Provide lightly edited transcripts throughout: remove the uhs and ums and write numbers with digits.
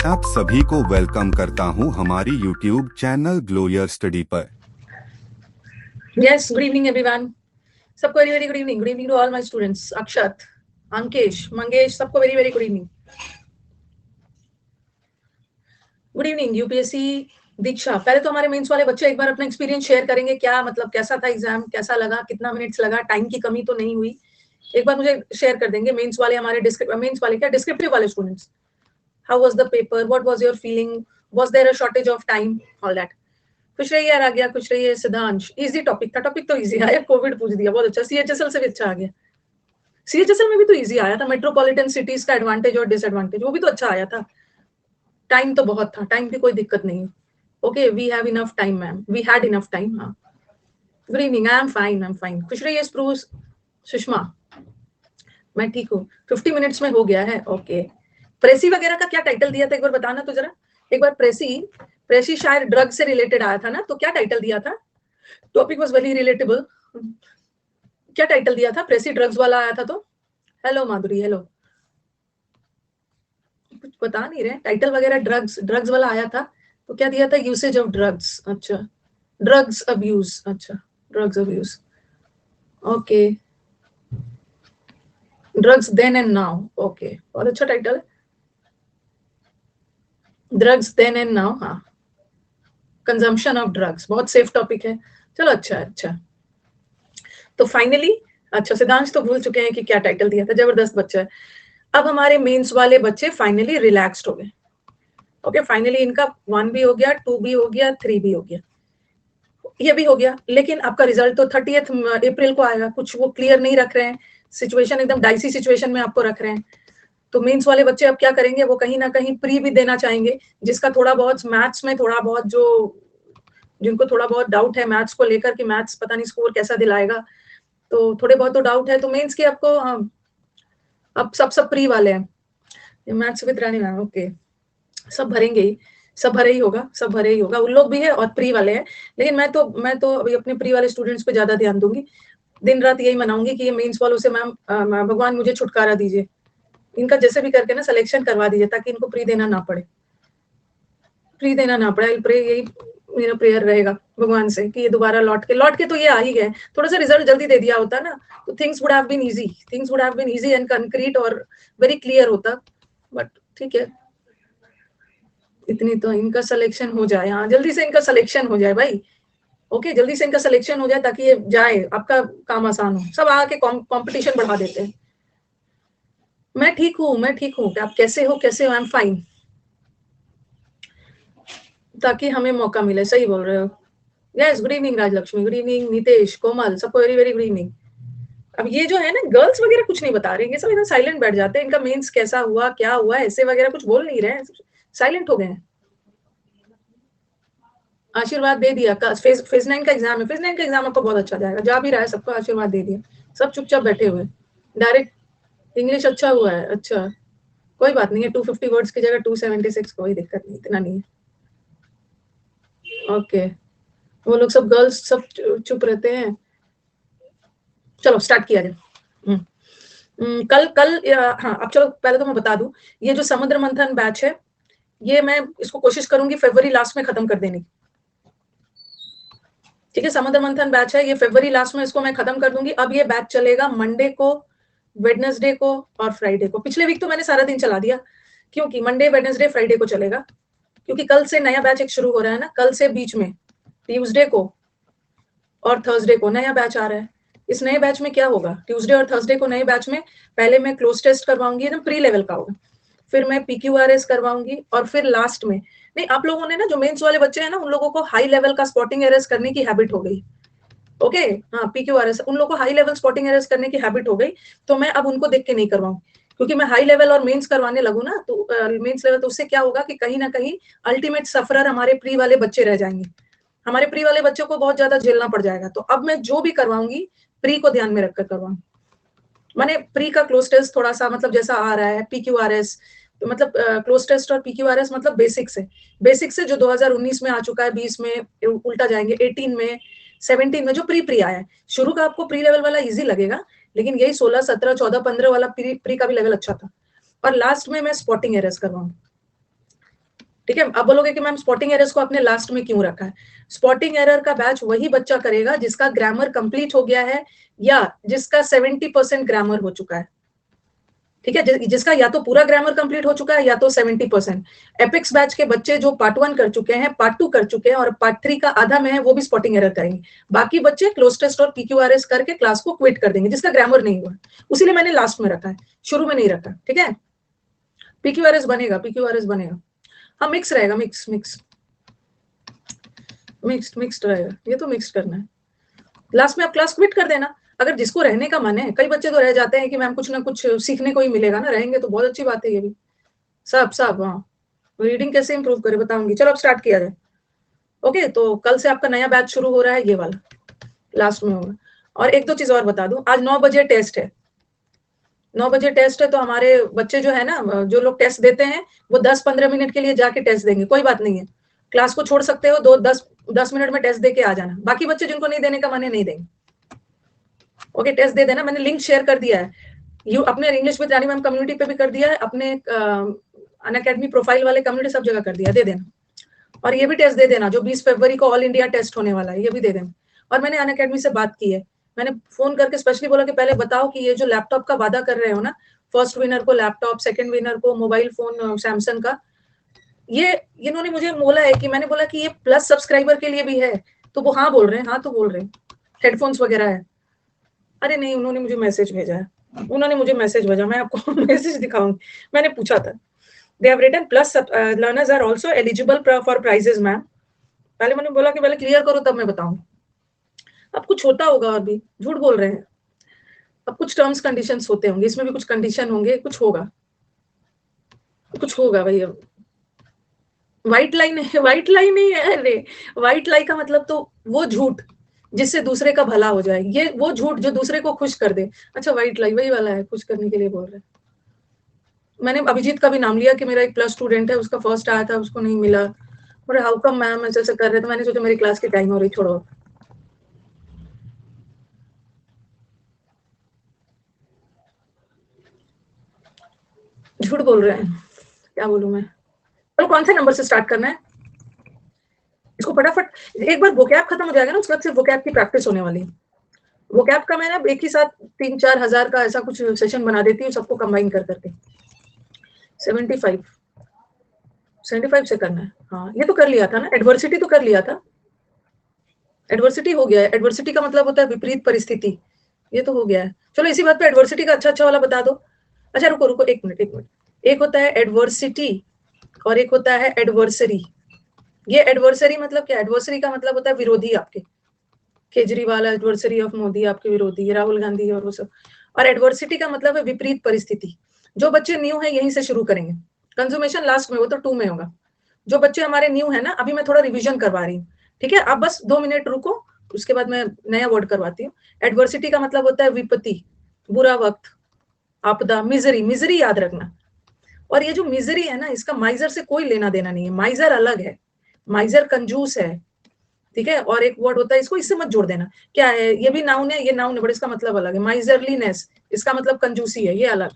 आप सभी को वेलकम करता हूं हमारी YouTube channel glow your study पर। Yes, good evening everyone. सबको very very good evening. Good evening to all my students. Akshat, Ankesh, Mangesh, सबको very very good evening. Good evening UPSC दीक्षा. पहले तो हमारे मेंस वाले बच्चे एक बार अपना एक्सपीरियंस शेयर करेंगे, क्या मतलब कैसा था एग्जाम, कैसा लगा, कितना मिनट्स लगा, टाइम की कमी तो नहीं हुई, एक बार मुझे शेयर कर देंगे मेंस वाले, हमारे मेंस वाले क्या डिस्क्रिप्टिव वाले students. How was the paper? What was your feeling? Was there a shortage of time? All that. खुश रहिए यार, आ गया खुश रहिए सिद्धांश. इजी टॉपिक था, टॉपिक तो इजी आया, कोविड पूछ दिया, बहुत अच्छा. सीएचएसएल से भी अच्छा आ गया. सीएचएसएल में भी तो इजी आया था, मेट्रोपॉलिटन सिटीज का एडवांटेज और डिसएडवांटेज, वो भी तो अच्छा आया था. टाइम तो बहुत था, टाइम की कोई दिक्कत नहीं. Okay, we have enough time ma'am, we had enough time. हाँ, good evening. I am fine. खुश रहिए स्प्रूस. सुषमा, मैं ठीक हूँ. 50 मिनट्स में हो गया है. ओके, प्रेसी वगैरह का क्या टाइटल दिया था एक बार बताना तो जरा. एक बार प्रेसी शायद ड्रग से रिलेटेड आया था ना, तो क्या टाइटल दिया था? Topic was very relatable. क्या टाइटल दिया था? प्रेसी ड्रग्स वाला आया था तो. हेलो माधुरी, हेलो. कुछ बता नहीं रहे टाइटल वगैरह. ड्रग्स वाला आया था तो क्या दिया था? Usage of drugs. अच्छा, ड्रग्स अब्यूज. अच्छा, drugs abuse. Okay, drugs then and now. Okay, बहुत अच्छा टाइटल है, ड्रग्स देन एंड नाउ. हाँ, कंजम्पशन ऑफ ड्रग्स, बहुत सेफ टॉपिक है. चलो अच्छा. तो फाइनली, अच्छा सिद्धांश तो भूल चुके हैं कि क्या टाइटल दिया था. जबरदस्त बच्चा है. अब हमारे मेंस वाले बच्चे फाइनली रिलैक्स्ड हो गए. ओके, फाइनली इनका 1 भी हो गया, 2 भी हो गया, 3 भी हो गया, ये भी हो गया. लेकिन आपका रिजल्ट तो 30 अप्रैल को आएगा. कुछ वो क्लियर नहीं रख रहे हैं, सिचुएशन एकदम डाइसी सिचुएशन में आपको रख रहे हैं. तो मेंस वाले बच्चे अब क्या करेंगे? वो कहीं ना कहीं प्री भी देना चाहेंगे. जिसका थोड़ा बहुत मैथ्स में थोड़ा बहुत जिनको थोड़ा बहुत डाउट है मैथ्स को लेकर कि मैथ्स पता नहीं स्कोर कैसा दिलाएगा, तो थोड़े बहुत तो डाउट है. तो मेंस के आपको अब सब प्री वाले हैं. Maths with Rani ma'am. Okay, सब भरेंगे ही, सब भरे ही होगा. उन लोग भी है और प्री वाले हैं. लेकिन मैं तो अभी अपने प्री वाले स्टूडेंट्स पे ज्यादा ध्यान दूंगी. दिन रात यही मनाऊंगी कि ये मेंस वालों से मैम भगवान मुझे छुटकारा दीजिए, इनका जैसे भी करके ना सिलेक्शन करवा दीजिए, ताकि इनको प्री देना ना पड़े. प्रे, यही मेरा प्रेयर रहेगा भगवान से कि ये दोबारा लौट के तो ये आ ही गए. थोड़ा सा रिजल्ट जल्दी दे दिया होता ना, तो things would have been easy and concrete और वेरी क्लियर होता. बट ठीक है, इतनी तो इनका सिलेक्शन हो जाए. हाँ, जल्दी से इनका सिलेक्शन हो जाए भाई. ओके, जल्दी से इनका सिलेक्शन हो जाए ताकि ये जाए, आपका काम आसान हो. सब आके कंपटीशन बढ़ा देते हैं. मैं ठीक हूँ. आप कैसे हो? आई एम फाइन, ताकि हमें मौका मिले. सही बोल रहे हो. Yes, good evening Rajlakshmi, good evening Nitesh, Komal, सबको वेरी वेरी गुड इवनिंग. अब ये जो है ना, गर्ल्स वगैरह कुछ नहीं बता रहे हैं, ये सब एकदम साइलेंट बैठ जाते हैं. इनका मेंस कैसा हुआ, क्या हुआ, ऐसे वगैरह कुछ बोल नहीं रहे हैं, साइलेंट हो गए हैं. आशीर्वाद दे दिया. फेज 9 का एग्जाम है. फेज 9 का एग्जाम आपको बहुत अच्छा जाएगा. जा भी रहा है, सबको आशीर्वाद दे दिया. सब चुपचाप बैठे हुए. डायरेक्ट इंग्लिश अच्छा हुआ है. अच्छा, कोई बात नहीं है. 250 वर्ड्स की जगह 276, कोई दिक्कत नहीं, इतना नहीं है. ओके, वो लोग सब गर्ल्स सब चुप रहते हैं. चलो स्टार्ट किया जाए. कल हाँ, अब चलो पहले तो मैं बता दूं, ये जो समुद्र मंथन बैच है, ये मैं इसको कोशिश करूंगी फरवरी लास्ट में खत्म कर देने की. ठीक है, समुद्र मंथन बैच है, ये फरवरी लास्ट में इसको मैं खत्म कर दूंगी. अब ये बैच चलेगा मंडे को, वेडनेसडे को और फ्राइडे को. पिछले वीक तो मैंने सारा दिन चला दिया, क्योंकि मंडे वेडनेसडे फ्राइडे को चलेगा, क्योंकि कल से नया बैच एक शुरू हो रहा है ना. कल से बीच में ट्यूसडे को और थर्सडे को नया बैच आ रहा है. इस नए बैच में क्या होगा? ट्यूसडे और थर्सडे को नए बैच में पहले मैं क्लोज टेस्ट करवाऊंगी, एकदम प्री लेवल का होगा. फिर मैं PQRS करवाऊंगी, और फिर लास्ट में नहीं, आप लोगों ने ना, जो मेंस वाले बच्चे हैं ना, उन लोगों को हाई लेवल का स्पॉटिंग एरर्स करने की हैबिट हो गई. ओके, हाँ, PQRS उन लोगों को हाई लेवल स्पॉटिंग एरर्स करने की हैबिट हो गई. तो मैं अब उनको देख के नहीं करवाऊं, क्योंकि मैं हाई लेवल और मेंस करवाने लगू ना, तो मेंस लेवल, तो उससे क्या होगा कि कहीं ना कहीं अल्टीमेट सफरर हमारे प्री वाले बच्चे रह जाएंगे. हमारे प्री वाले बच्चों को बहुत ज्यादा झेलना पड़ जाएगा. तो अब मैं जो भी करवाऊंगी, प्री को ध्यान में रखकर करवाऊंगी. मैंने प्री का क्लोज टेस्ट थोड़ा सा, मतलब जैसा आ रहा है PQRS, तो मतलब क्लोज टेस्ट और PQRS मतलब बेसिक से जो 2019 में आ चुका है, 20 में उल्टा जाएंगे, 18 में, 17 में जो प्री आया है. शुरू का आपको प्री लेवल वाला इजी लगेगा, लेकिन यही 16, 17, 14, 15 वाला प्री का भी लेवल अच्छा था. और लास्ट में मैं स्पॉटिंग एरर्स करवाऊंगी. ठीक है। अब बोलोगे कि मैम स्पॉटिंग एरर्स को आपने लास्ट में क्यों रखा है? स्पॉटिंग एरर का बैच वही बच्चा करेगा जिसका ग्रामर कंप्लीट हो गया है या जिसका 70% ग्रामर हो चुका है। ठीक है, जिसका या तो पूरा ग्रामर कंप्लीट हो चुका है या तो 70%। एपिक्स बैच के बच्चे जो पार्ट 1 कर चुके हैं, पार्ट 2 कर चुके हैं और पार्ट 3 का आधा में है, वो भी स्पॉटिंग एरर करेंगे। बाकी बच्चे क्लोज टेस्ट और पीक्यूआरएस करके क्लास को क्विट कर देंगे जिसका ग्रामर नहीं हुआ। उसीलिए मैंने लास्ट में रखा है, शुरू में नहीं रखा। ठीक है, पीक्यूआरएस बनेगा, पीक्यूआरएस बनेगा। हाँ, मिक्स रहेगा, मिक्स्ड रहेगा। ये तो मिक्स करना है। लास्ट में आप क्लास क्विट कर देना। अगर जिसको रहने का मन है, कई बच्चे तो रह जाते हैं कि मैम कुछ ना कुछ सीखने को ही मिलेगा ना, रहेंगे तो बहुत अच्छी बात है ये भी। सब हाँ, रीडिंग कैसे इंप्रूव करें बताऊंगी। चलो अब स्टार्ट किया जाए। ओके, तो कल से आपका नया बैच शुरू हो रहा है, ये वाला लास्ट में होगा। और एक दो चीज और बता दूं, आज 9 बजे टेस्ट है। 9 बजे टेस्ट है, तो हमारे बच्चे जो है ना, जो लोग टेस्ट देते हैं, वो 10-15 मिनट के लिए जाके टेस्ट देंगे। कोई बात नहीं है, क्लास को छोड़ सकते हो, 10 मिनट में टेस्ट दे के आ जाना। बाकी बच्चे जिनको नहीं देने का मन है नहीं देंगे। ओके, टेस्ट दे देना। मैंने लिंक शेयर कर दिया है, यू अपने English with Rani ma'am community पे भी कर दिया है, अपने अनअकैडमी प्रोफाइल वाले कम्युनिटी सब जगह कर दिया, दे देना। और ये भी टेस्ट दे देना जो 20 फरवरी को ऑल इंडिया टेस्ट होने वाला है, ये भी दे देना। और मैंने अनअकैडमी से बात की है, मैंने फोन करके स्पेशली बोला कि पहले बताओ कि ये जो लैपटॉप का वादा कर रहे हो ना, फर्स्ट विनर को लैपटॉप, सेकंड विनर को मोबाइल फोन सैमसंग का, ये इन्होंने मुझे बोला है कि, मैंने बोला कि ये प्लस सब्सक्राइबर के लिए भी है, तो वो हाँ बोल रहे हैं, हाँ तो बोल रहे हैं, हेडफोन्स वगैरह है। अरे नहीं, उन्होंने मुझे मैसेज भेजा है, मैं आपको मैसेज दिखाऊंगी, मैंने पूछा था। They have written plus learners are also eligible for prizes ma'am. पहले मैंने बोला कि पहले क्लियर करो तब मैं बताऊं। अब कुछ होता होगा और भी, झूठ बोल रहे हैं। अब कुछ टर्म्स कंडीशंस होते होंगे, इसमें भी कुछ कंडीशन होंगे, कुछ होगा भाई। अब व्हाइट लाइन है, व्हाइट लाइन नहीं है। अरे व्हाइट लाइन का मतलब तो वो झूठ जिससे दूसरे का भला हो जाए, ये वो झूठ जो दूसरे को खुश कर दे। अच्छा, व्हाइट लाइन वही वाला है, खुश करने के लिए बोल रहे हैं। मैंने अभिजीत का भी नाम लिया कि मेरा एक प्लस स्टूडेंट है, उसका फर्स्ट आया था, उसको नहीं मिला। और हाउ कम मैम ऐसे कर रहे थे, मैंने सोचा मेरी क्लास की टाइम हो रही, छोड़ो। झूठ बोल रहे हैं, क्या बोलूं मैं। तो कौन से नंबर से स्टार्ट करना है इसको फटाफट। एक बार वोकैब खत्म हो जाएगा ना, उसके बाद सिर्फ वोकैब की प्रैक्टिस होने वाली है। वोकैब का मैं ना एक ही साथ 3-4 हजार का ऐसा कुछ सेशन बना देती हूँ, सबको कंबाइन कर करके। 75 से करना है। हाँ, ये तो कर लिया था ना, एडवर्सिटी तो कर लिया था। एडवर्सिटी हो गया है। एडवर्सिटी का मतलब होता है विपरीत परिस्थिति, ये तो हो गया है। चलो इसी बात पे एडवर्सिटी का अच्छा वाला बता दो। अच्छा रुको एक मिनट। एक होता है एडवर्सिटी और एक होता है एडवर्सरी। ये एडवर्सरी मतलब क्या? एडवर्सरी का मतलब होता है विरोधी आपके। केजरीवाल एडवर्सरी ऑफ मोदी, आपके विरोधी राहुल गांधी और वो सब। और एडवर्सिटी का मतलब है विपरीत परिस्थिति। जो बच्चे न्यू है यहीं से शुरू करेंगे, कंज्यूमेशन लास्ट में, वो तो 2 में होगा। जो बच्चे हमारे न्यू है ना, अभी मैं थोड़ा रिवीजन करवा रही हूँ, ठीक है। आप बस 2 मिनट रुको, उसके बाद मैं नया वर्ड करवाती हूँ। एडवर्सिटी का मतलब होता है विपत्ति, बुरा वक्त, आपदा, मिजरी याद रखना। और ये जो मिजरी है ना, इसका माइजर से कोई लेना देना नहीं है। माइजर अलग है, माइजर कंजूस है, ठीक है। और एक वर्ड होता है, इसको इससे मत जोड़ देना। क्या है? ये भी नाउन है, ये नाउन है, बट इसका मतलब अलग है। माइजरलीनेस, इसका मतलब कंजूसी है, ये अलग।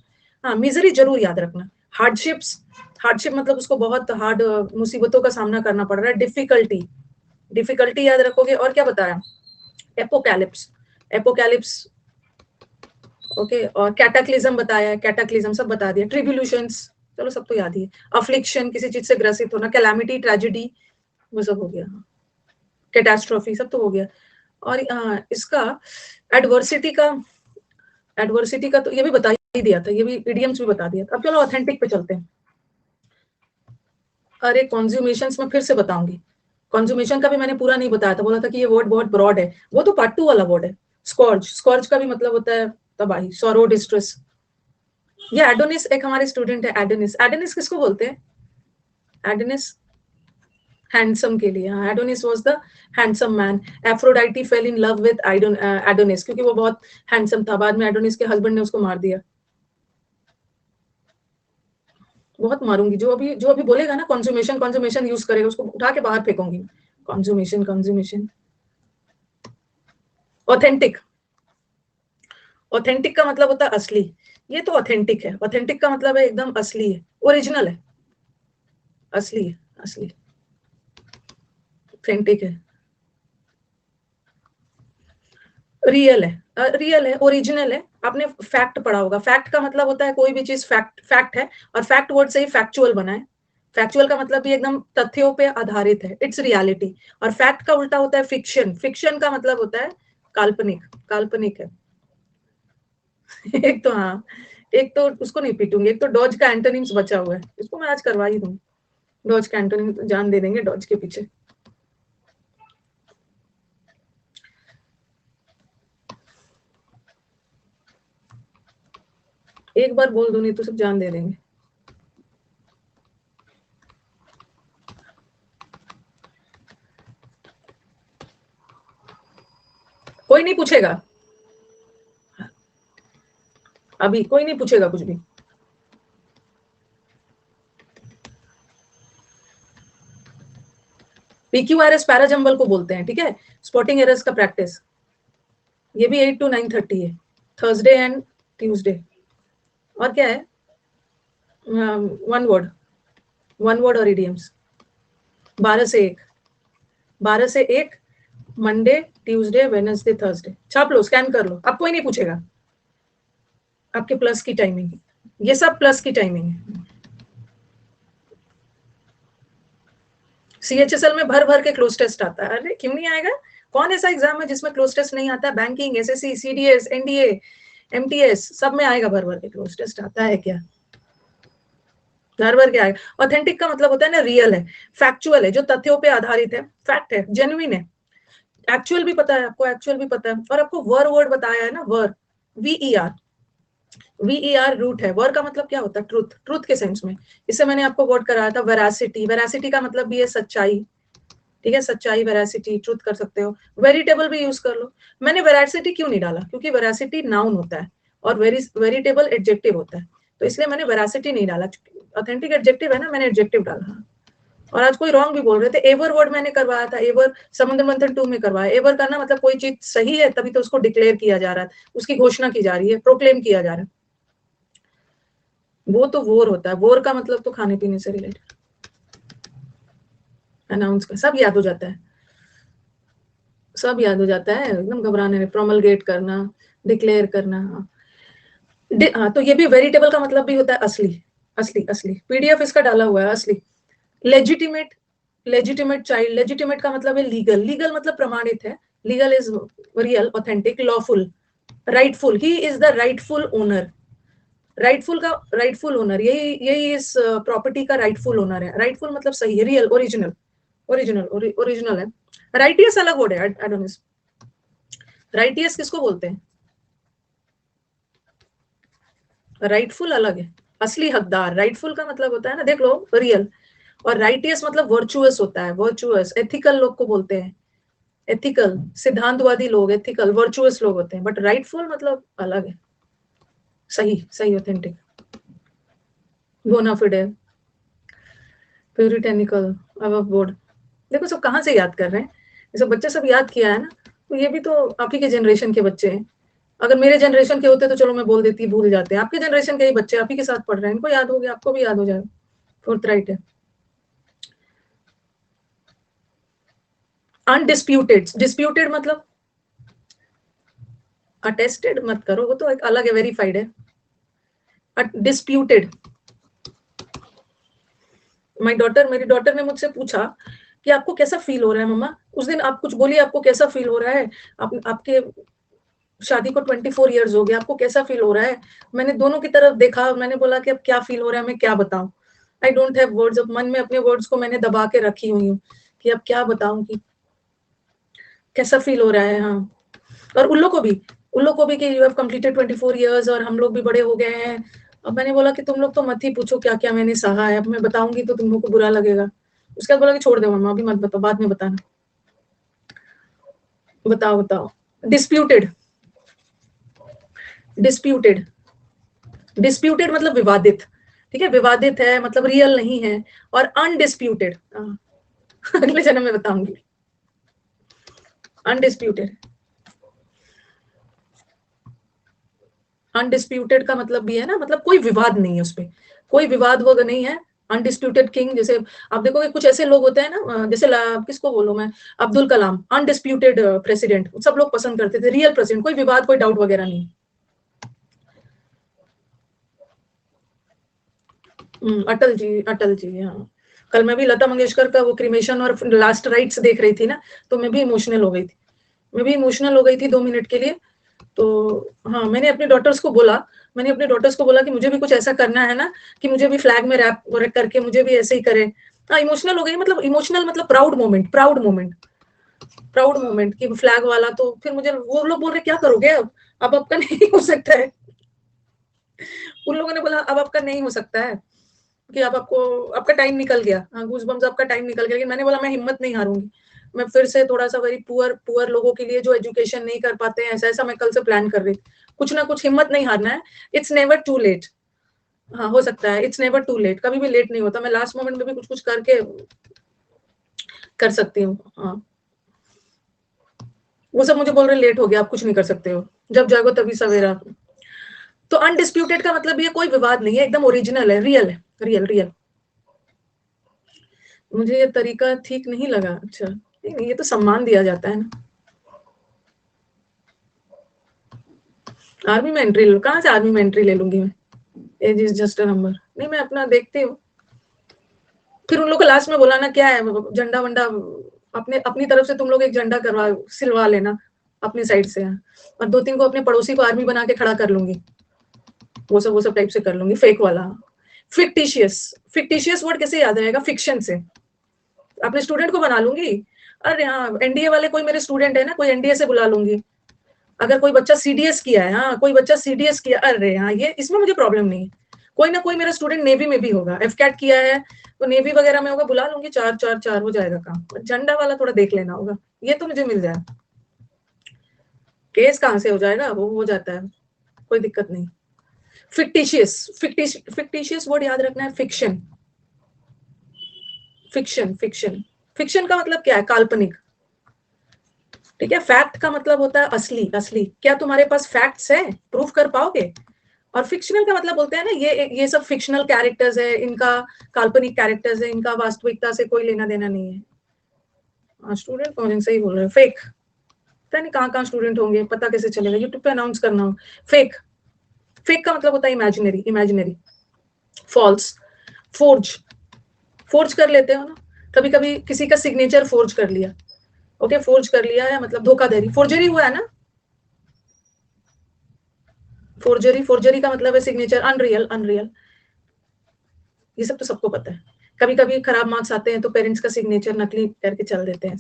हाँ, मिजरी जरूर याद रखना। हार्डशिप्स, हार्डशिप मतलब उसको बहुत हार्ड मुसीबतों का सामना करना पड़ रहा है। डिफिकल्टी याद रखोगे। और क्या बताया? Apocalypse, okay. और कैटाक्लिज्म बताया, कैटाक्लिज्म सब बता दिया। ट्रिब्यूलेशंस, चलो सब तो याद ही है। अफ्लिक्शन, किसी चीज से ग्रसित होना। कैलामिटी, ट्रेजेडी, वो सब हो गया। कैटास्ट्रोफी, सब तो हो गया। और इसका एडवर्सिटी का तो ये भी बता ही दिया था, ये भी इडियम्स भी बता दिया था। अब चलो ऑथेंटिक पे चलते हैं। अरे कॉन्ज्यूमेशंस में फिर से बताऊंगी। कॉन्ज्यूमेशन का भी मैंने पूरा नहीं बताया था, बोला था कि ये वर्ड बहुत ब्रॉड है, वो तो पार्ट 2 वाला वर्ड है। स्कॉर्ज का भी मतलब होता है तबाही, सॉरो, डिस्ट्रेस। ये एडोनिस एक हमारे स्टूडेंट है, एडोनिस किसको बोलते हैं? एडोनिस हैंडसम के लिए। हाँ, Adonis was the handsome man. Aphrodite fell in love with Adonis, क्योंकि वो बहुत हैंडसम था। बाद में एडोनिस के हस्बैंड ने उसको मार दिया। बहुत मारूंगी, जो अभी बोलेगा ना कंज्यूमेशन यूज करेगा, उसको उठा के बाहर फेंकूंगी। कंज्यूमेशन। ऑथेंटिक का मतलब होता है असली। ये तो ऑथेंटिक है। ऑथेंटिक का मतलब है एकदम असली है, ओरिजिनल है, असली है। असली, ऑथेंटिक है, रियल है, रियल है, ओरिजिनल है। आपने फैक्ट पढ़ा होगा, फैक्ट का मतलब होता है कोई भी चीज फैक्ट है, और फैक्ट वर्ड से ही फैक्चुअल बना है। फैक्चुअल का मतलब भी एकदम तथ्यों पे आधारित है, इट्स रियलिटी। और फैक्ट का उल्टा होता है फिक्शन, फिक्शन का मतलब होता है काल्पनिक, काल्पनिक है। एक तो हाँ, एक तो उसको नहीं पीटूंगी, एक तो डॉज का एंटोनिम्स बचा हुआ है, इसको मैं आज करवा ही दूंगी। डॉज का एंटोनिम्स जान दे देंगे डॉज के पीछे। एक बार बोल दूं नहीं तो सब जान दे देंगे। कोई नहीं पूछेगा, अभी कोई नहीं पूछेगा कुछ भी। PQRS पैराजंबल को बोलते हैं, ठीक है, स्पॉटिंग एरर्स का प्रैक्टिस। ये भी 8 to 9:30 है, थर्सडे एंड ट्यूसडे। और क्या है, वन वर्ड और इडियम्स। 12 से 1, 12 से 1, मंडे, ट्यूसडे, वेडनेसडे, थर्सडे। छाप लो, स्कैन कर लो, अब कोई नहीं पूछेगा। आपके प्लस की टाइमिंग, ये सब प्लस की टाइमिंग है। CHSL में भर भर के क्लोज टेस्ट आता है। अरे क्यों नहीं आएगा, कौन ऐसा एग्जाम है जिसमें क्लोज टेस्ट नहीं आता है? Banking, SSC, CDS, NDA, MTS सब में आएगा, भर भर के क्लोज टेस्ट आता है क्या? भर भर के आएगा। ऑथेंटिक का मतलब होता है ना रियल है, फैक्चुअल है, जो तथ्यों पे आधारित है, फैक्ट है, जेन्युइन है। एक्चुअल भी पता है आपको, एक्चुअल भी पता है, और आपको वर्ड बताया है ना, VER, VER रूट है। वर का मतलब क्या होता है? ट्रूथ, ट्रूथ के सेंस में। इससे मैंने आपको वर्ड कराया था वेरासिटी, वेरासिटी का मतलब भी है सच्चाई, ठीक है, सच्चाई, वेरासिटी, ट्रूथ कर सकते हो। वेरिटेबल भी यूज कर लो। मैंने वेरासिटी क्यों नहीं डाला, क्योंकि वेरासिटी नाउन होता है और वेरिटेबल एडजेक्टिव होता है, तो इसलिए मैंने वेरासिटी नहीं डाला। ऑथेंटिक एडजेक्टिव है ना, मैंने एडजेक्टिव डाला। और आज कोई रॉन्ग भी बोल रहे थे, एवर वर्ड मैंने करवाया था, एवर समुद्र मंथन 2 में करवाया। एवर करना मतलब कोई चीज सही है तभी तो उसको डिक्लेयर किया जा रहा है, उसकी घोषणा की जा रही है, प्रोक्लेम किया जा रहा है। वो तो वोर होता है, वोर का मतलब तो खाने पीने से रिलेटेड, अनाउंस का, सब याद हो जाता है, सब याद हो जाता है, एकदम घबराने में। प्रोमलगेट करना, डिक्लेयर करना। हाँ, तो ये भी वेरिटेबल का मतलब भी होता है असली, असली, असली। PDF इसका डाला हुआ है, असली। लेजिटिमेट, लेजिटिमेट चाइल्ड, लेजिटिमेट का मतलब है लीगल, लीगल मतलब प्रमाणित है, legal is real, authentic, lawful, rightful, he is the rightful owner. Rightful का राइटफुल ओनर, यही यही इस प्रॉपर्टी का राइटफुल ओनर है। राइटफुल मतलब सही है, रियल, ओरिजिनल, ओरिजिनल है। राइटियस अलग वर्ड है, एडोनिस। राइटियस किसको बोलते हैं? राइटफुल अलग है, असली हकदार। राइटफुल का मतलब होता है ना, देख लो, रियल। और राइटियस मतलब वर्चुअस होता है, वर्चुअस, एथिकल लोग को बोलते हैं, एथिकल, सिद्धांतवादी लोग, एथिकल, वर्चुअस लोग होते हैं। बट राइटफुल मतलब अलग है, सही, सही, ऑथेंटिक, बोनाफिडे, प्यूरिटेनिकल, अबव बोर्ड। देखो सब कहाँ से याद कर रहे हैं, ये सब बच्चे सब याद किया है ना, तो ये भी तो आप ही के जनरेशन के बच्चे हैं। अगर मेरे जनरेशन के होते तो चलो मैं बोल देती, भूल जाते हैं। आपके जनरेशन के ही बच्चे आप ही के साथ पढ़ रहे हैं, इनको याद हो गया, आपको भी याद हो जाएगा। फोर्थ राइट है, अनडिस्प्यूटेड। डिस्प्यूटेड मतलब अटेस्टेड मत करो, वो तो एक अलग है, वेरीफाइड है। डिस्प्यूटेड, मेरी डॉटर ने मुझसे पूछा कि आपको कैसा फील हो रहा है मम्मा, उस दिन आप कुछ बोलिए, आपको कैसा फील हो रहा है, आपके शादी को 24 ईयर्स हो गए, आपको कैसा फील हो रहा है? मैंने दोनों की तरफ देखा, मैंने बोला कि अब क्या फील हो रहा है, मैं क्या बताऊं, आई डोंट हैव वर्ड्स। अब मन में अपने वर्ड्स को मैंने दबा के रखी हुई हूँ कि अब क्या बताऊं कि कैसा फील हो रहा है। हाँ, और उन लोग को भी कि यू हैव कंप्लीटेड 24 ईयर्स और हम लोग भी बड़े हो गए हैं। अब मैंने बोला कि तुम लोग तो मत ही पूछो क्या क्या मैंने सहा है, अब मैं बताऊंगी तो तुम लोग को बुरा लगेगा। उसके बाद बोला कि छोड़ दो मम्मा, अभी मत बताओ, बाद में बताना। बताओ बताओ। डिस्प्यूटेड, डिस्प्यूटेड, डिस्प्यूटेड मतलब विवादित, ठीक है, विवादित है मतलब रियल नहीं है। और अनडिस्प्यूटेड, अगले जन्म में बताऊंगी। अनडिस्प्यूटेड, अनडिस्प्यूटेड का मतलब भी है ना, मतलब कोई विवाद नहीं है, उसपे कोई विवाद वगैरह नहीं है, अनडिस्प्यूटेड किंग, जैसे आप देखोगे कुछ ऐसे लोग होते हैं ना, जैसे किसको बोलूं मैं, अब्दुल कलाम, अनडिस्प्यूटेड प्रेसिडेंट, सब लोग पसंद करते थे, रियल प्रेसिडेंट, कोई विवाद, कोई डाउट वगैरह नहीं। अटल जी, अटल जी, हाँ। कल मैं भी लता मंगेशकर का वो क्रीमेशन और लास्ट राइट्स देख रही थी ना, तो मैं भी इमोशनल हो गई थी। मैं भी इमोशनल हो गई थी 2 मिनट के लिए। तो हाँ, मैंने अपने डॉटर्स को बोला कि मुझे भी कुछ ऐसा करना है ना, कि मुझे भी फ्लैग में रैप करके मुझे भी ऐसे ही करे। हाँ, इमोशनल हो गई, मतलब इमोशनल मतलब प्राउड मोमेंट कि फ्लैग वाला। तो फिर मुझे वो लोग बोल रहे क्या करोगे अब आपका नहीं हो सकता है। उन लोगों ने बोला अब आपका नहीं हो सकता है, कि अब आपको आपका टाइम निकल गया। हाँ, गूज़बम्प्स, आपका टाइम निकल गया। लेकिन मैंने बोला मैं हिम्मत नहीं हारूँगी। मैं फिर से थोड़ा-सा वेरी पुअर पुअर लोगों के लिए जो एजुकेशन नहीं कर पाते हैं, ऐसा-ऐसा मैं कल से प्लान कर रही थी। कुछ ना कुछ, हिम्मत नहीं हारना है। It's never too late. हाँ, हो सकता है। इट्स नेवर टू लेट, कभी भी लेट नहीं होता। मैं लास्ट मोमेंट में भी कुछ-कुछ करके कर सकती हूँ। हाँ, वो सब मुझे बोल रहे लेट हो गया, आप कुछ नहीं कर सकते हो। जब जागो तभी सवेरा। तो अनडिस्प्यूटेड का मतलब ये कोई विवाद नहीं है, एकदम ओरिजिनल है, रियल है, रियल। मुझे ये तरीका ठीक नहीं लगा। अच्छा, नहीं, ये तो सम्मान दिया जाता है ना। आर्मी में एंट्री लूँ, कहाँ से आर्मी में एंट्री ले लूँगी मैं? Age is just a number. नहीं, मैं अपना देखती हूँ। फिर उन लोग को लास्ट में बोला ना, क्या है झंडा-वंडा, अपने अपनी तरफ से तुम लोग एक झंडा सिलवा लेना अपनी साइड से, और 2-3 को अपने पड़ोसी को आर्मी बना के खड़ा कर लूँगी। वो सब टाइप से कर लूँगी, फेक वाला। फिक्टिशियस वर्ड कैसे याद रहेगा? फिक्शन से। अपने स्टूडेंट को बना लूँगी। अरे हाँ, एनडीए वाले कोई मेरे स्टूडेंट है ना, कोई एनडीए से बुला लूँगी। अगर कोई बच्चा सीडीएस किया है, हाँ, कोई बच्चा सीडीएस किया, अरे हाँ, ये इसमें मुझे प्रॉब्लम नहीं है। कोई ना कोई मेरा स्टूडेंट नेवी में भी होगा, एफकैट किया है, तो नेवी वगैरह में होगा, बुला लूँगी, 4-4-4 हो जाएगा काम। झंडा वाला थोड़ा देख लेना होगा, ये तो मुझे मिल जाए। केस कहाँ से हो जाएगा? वो हो जाता है, कोई दिक्कत नहीं। फिक्टिशियस वर्ड याद रखना है, फिक्शन। फिक्शन का मतलब क्या है? काल्पनिक। ठीक है, फैक्ट का मतलब होता है असली। क्या तुम्हारे पास फैक्ट्स है? प्रूफ कर पाओगे? और फिक्शनल का मतलब बोलते हैं ना, ये सब फिक्शनल कैरेक्टर्स है, इनका काल्पनिक कैरेक्टर्स है, इनका वास्तविकता से कोई लेना देना नहीं है। स्टूडेंट कौन सही बोल रहे हैं? फेक। पता नहीं कहाँ स्टूडेंट होंगे, पता कैसे चलेगा? यूट्यूब पे अनाउंस करना हो। फेक। फेक का मतलब होता है इमेजिनरी। फॉल्स। फोर्ज। फोर्ज कर लेते हो ना, कभी कभी किसी का सिग्नेचर फोर्ज कर लिया। ओके, फोर्ज कर लिया है मतलब धोखाधड़ी, फोर्जरी हुआ है ना। फोर्जरी का मतलब है सिग्नेचर अनरियल। ये सब तो सबको पता है। कभी कभी खराब मार्क्स आते हैं तो पेरेंट्स का सिग्नेचर नकली करके चल देते हैं।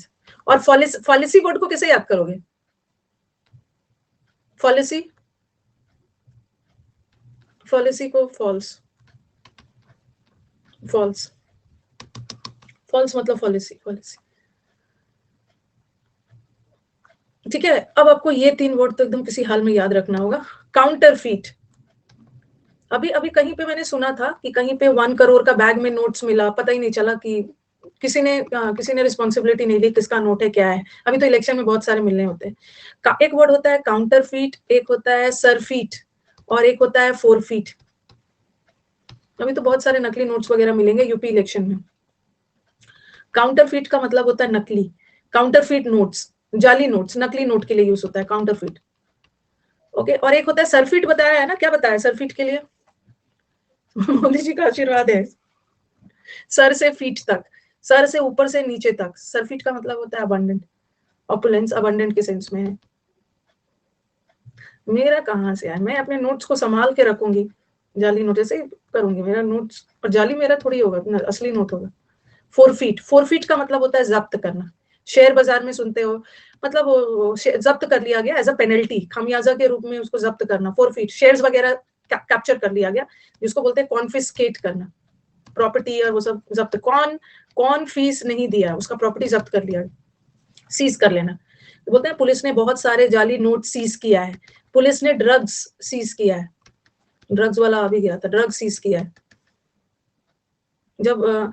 और फॉलिसी वर्ड को कैसे याद करोगे? फॉलिसी फॉलिसी को फॉल्स मतलब फॉलिसी। ठीक है, अब आपको ये 3 वर्ड तो एकदम किसी हाल में याद रखना होगा। काउंटरफीट। अभी अभी कहीं पे मैंने सुना था कि कहीं पे 1 करोड़ का बैग में नोट्स मिला, पता ही नहीं चला कि किसी ने रिस्पॉन्सिबिलिटी नहीं ली किसका नोट है, क्या है। अभी तो इलेक्शन में बहुत सारे मिलने होते हैं। एक वर्ड होता है काउंटरफीट, एक होता है सरफीट, और एक होता है फोरफीट। अभी तो बहुत सारे नकली नोट्स वगैरह मिलेंगे यूपी इलेक्शन में। काउंटरफीट का मतलब होता है नकली। काउंटरफीट नोट्स, जाली नोट्स, नकली नोट के लिए यूज होता है काउंटरफीट। ओके, और एक होता है सरफीट। बताया है ना, क्या बताया सरफीट के लिए? मोदी जी का आशीर्वाद है। सर से फीट तक, सर से ऊपर से नीचे तक। सरफीट का मतलब होता है अबंडेंट, ऑपुलेंस, अबंडेंट के सेंस में है। मेरा कहाँ से है? मैं अपने नोट्स को संभाल के रखूंगी, जाली नोट ऐसे करूंगी। मेरा नोट्स और जाली मेरा थोड़ी होगा, असली नोट होगा। फोरफीट का मतलब होता है जब्त करना। शेयर बाजार में सुनते हो, मतलब जब्त कर लिया गया एज अ पेनल्टी, खामियाजा के रूप में उसको जब्त करना। फोरफीट शेयर्स वगैरह कैप्चर कर लिया गया, जिसको बोलते हैं कॉन्फिस्केट करना। प्रॉपर्टी और वो सब जब्त। कौन फीस नहीं दिया, उसका प्रॉपर्टी जब्त कर लिया, सीज कर लेना। तो बोलते हैं पुलिस ने बहुत सारे जाली नोट सीज किया है। पुलिस ने ड्रग्स सीज किया है, ड्रग्स वाला अभी गया था, ड्रग्स सीज किया है। जब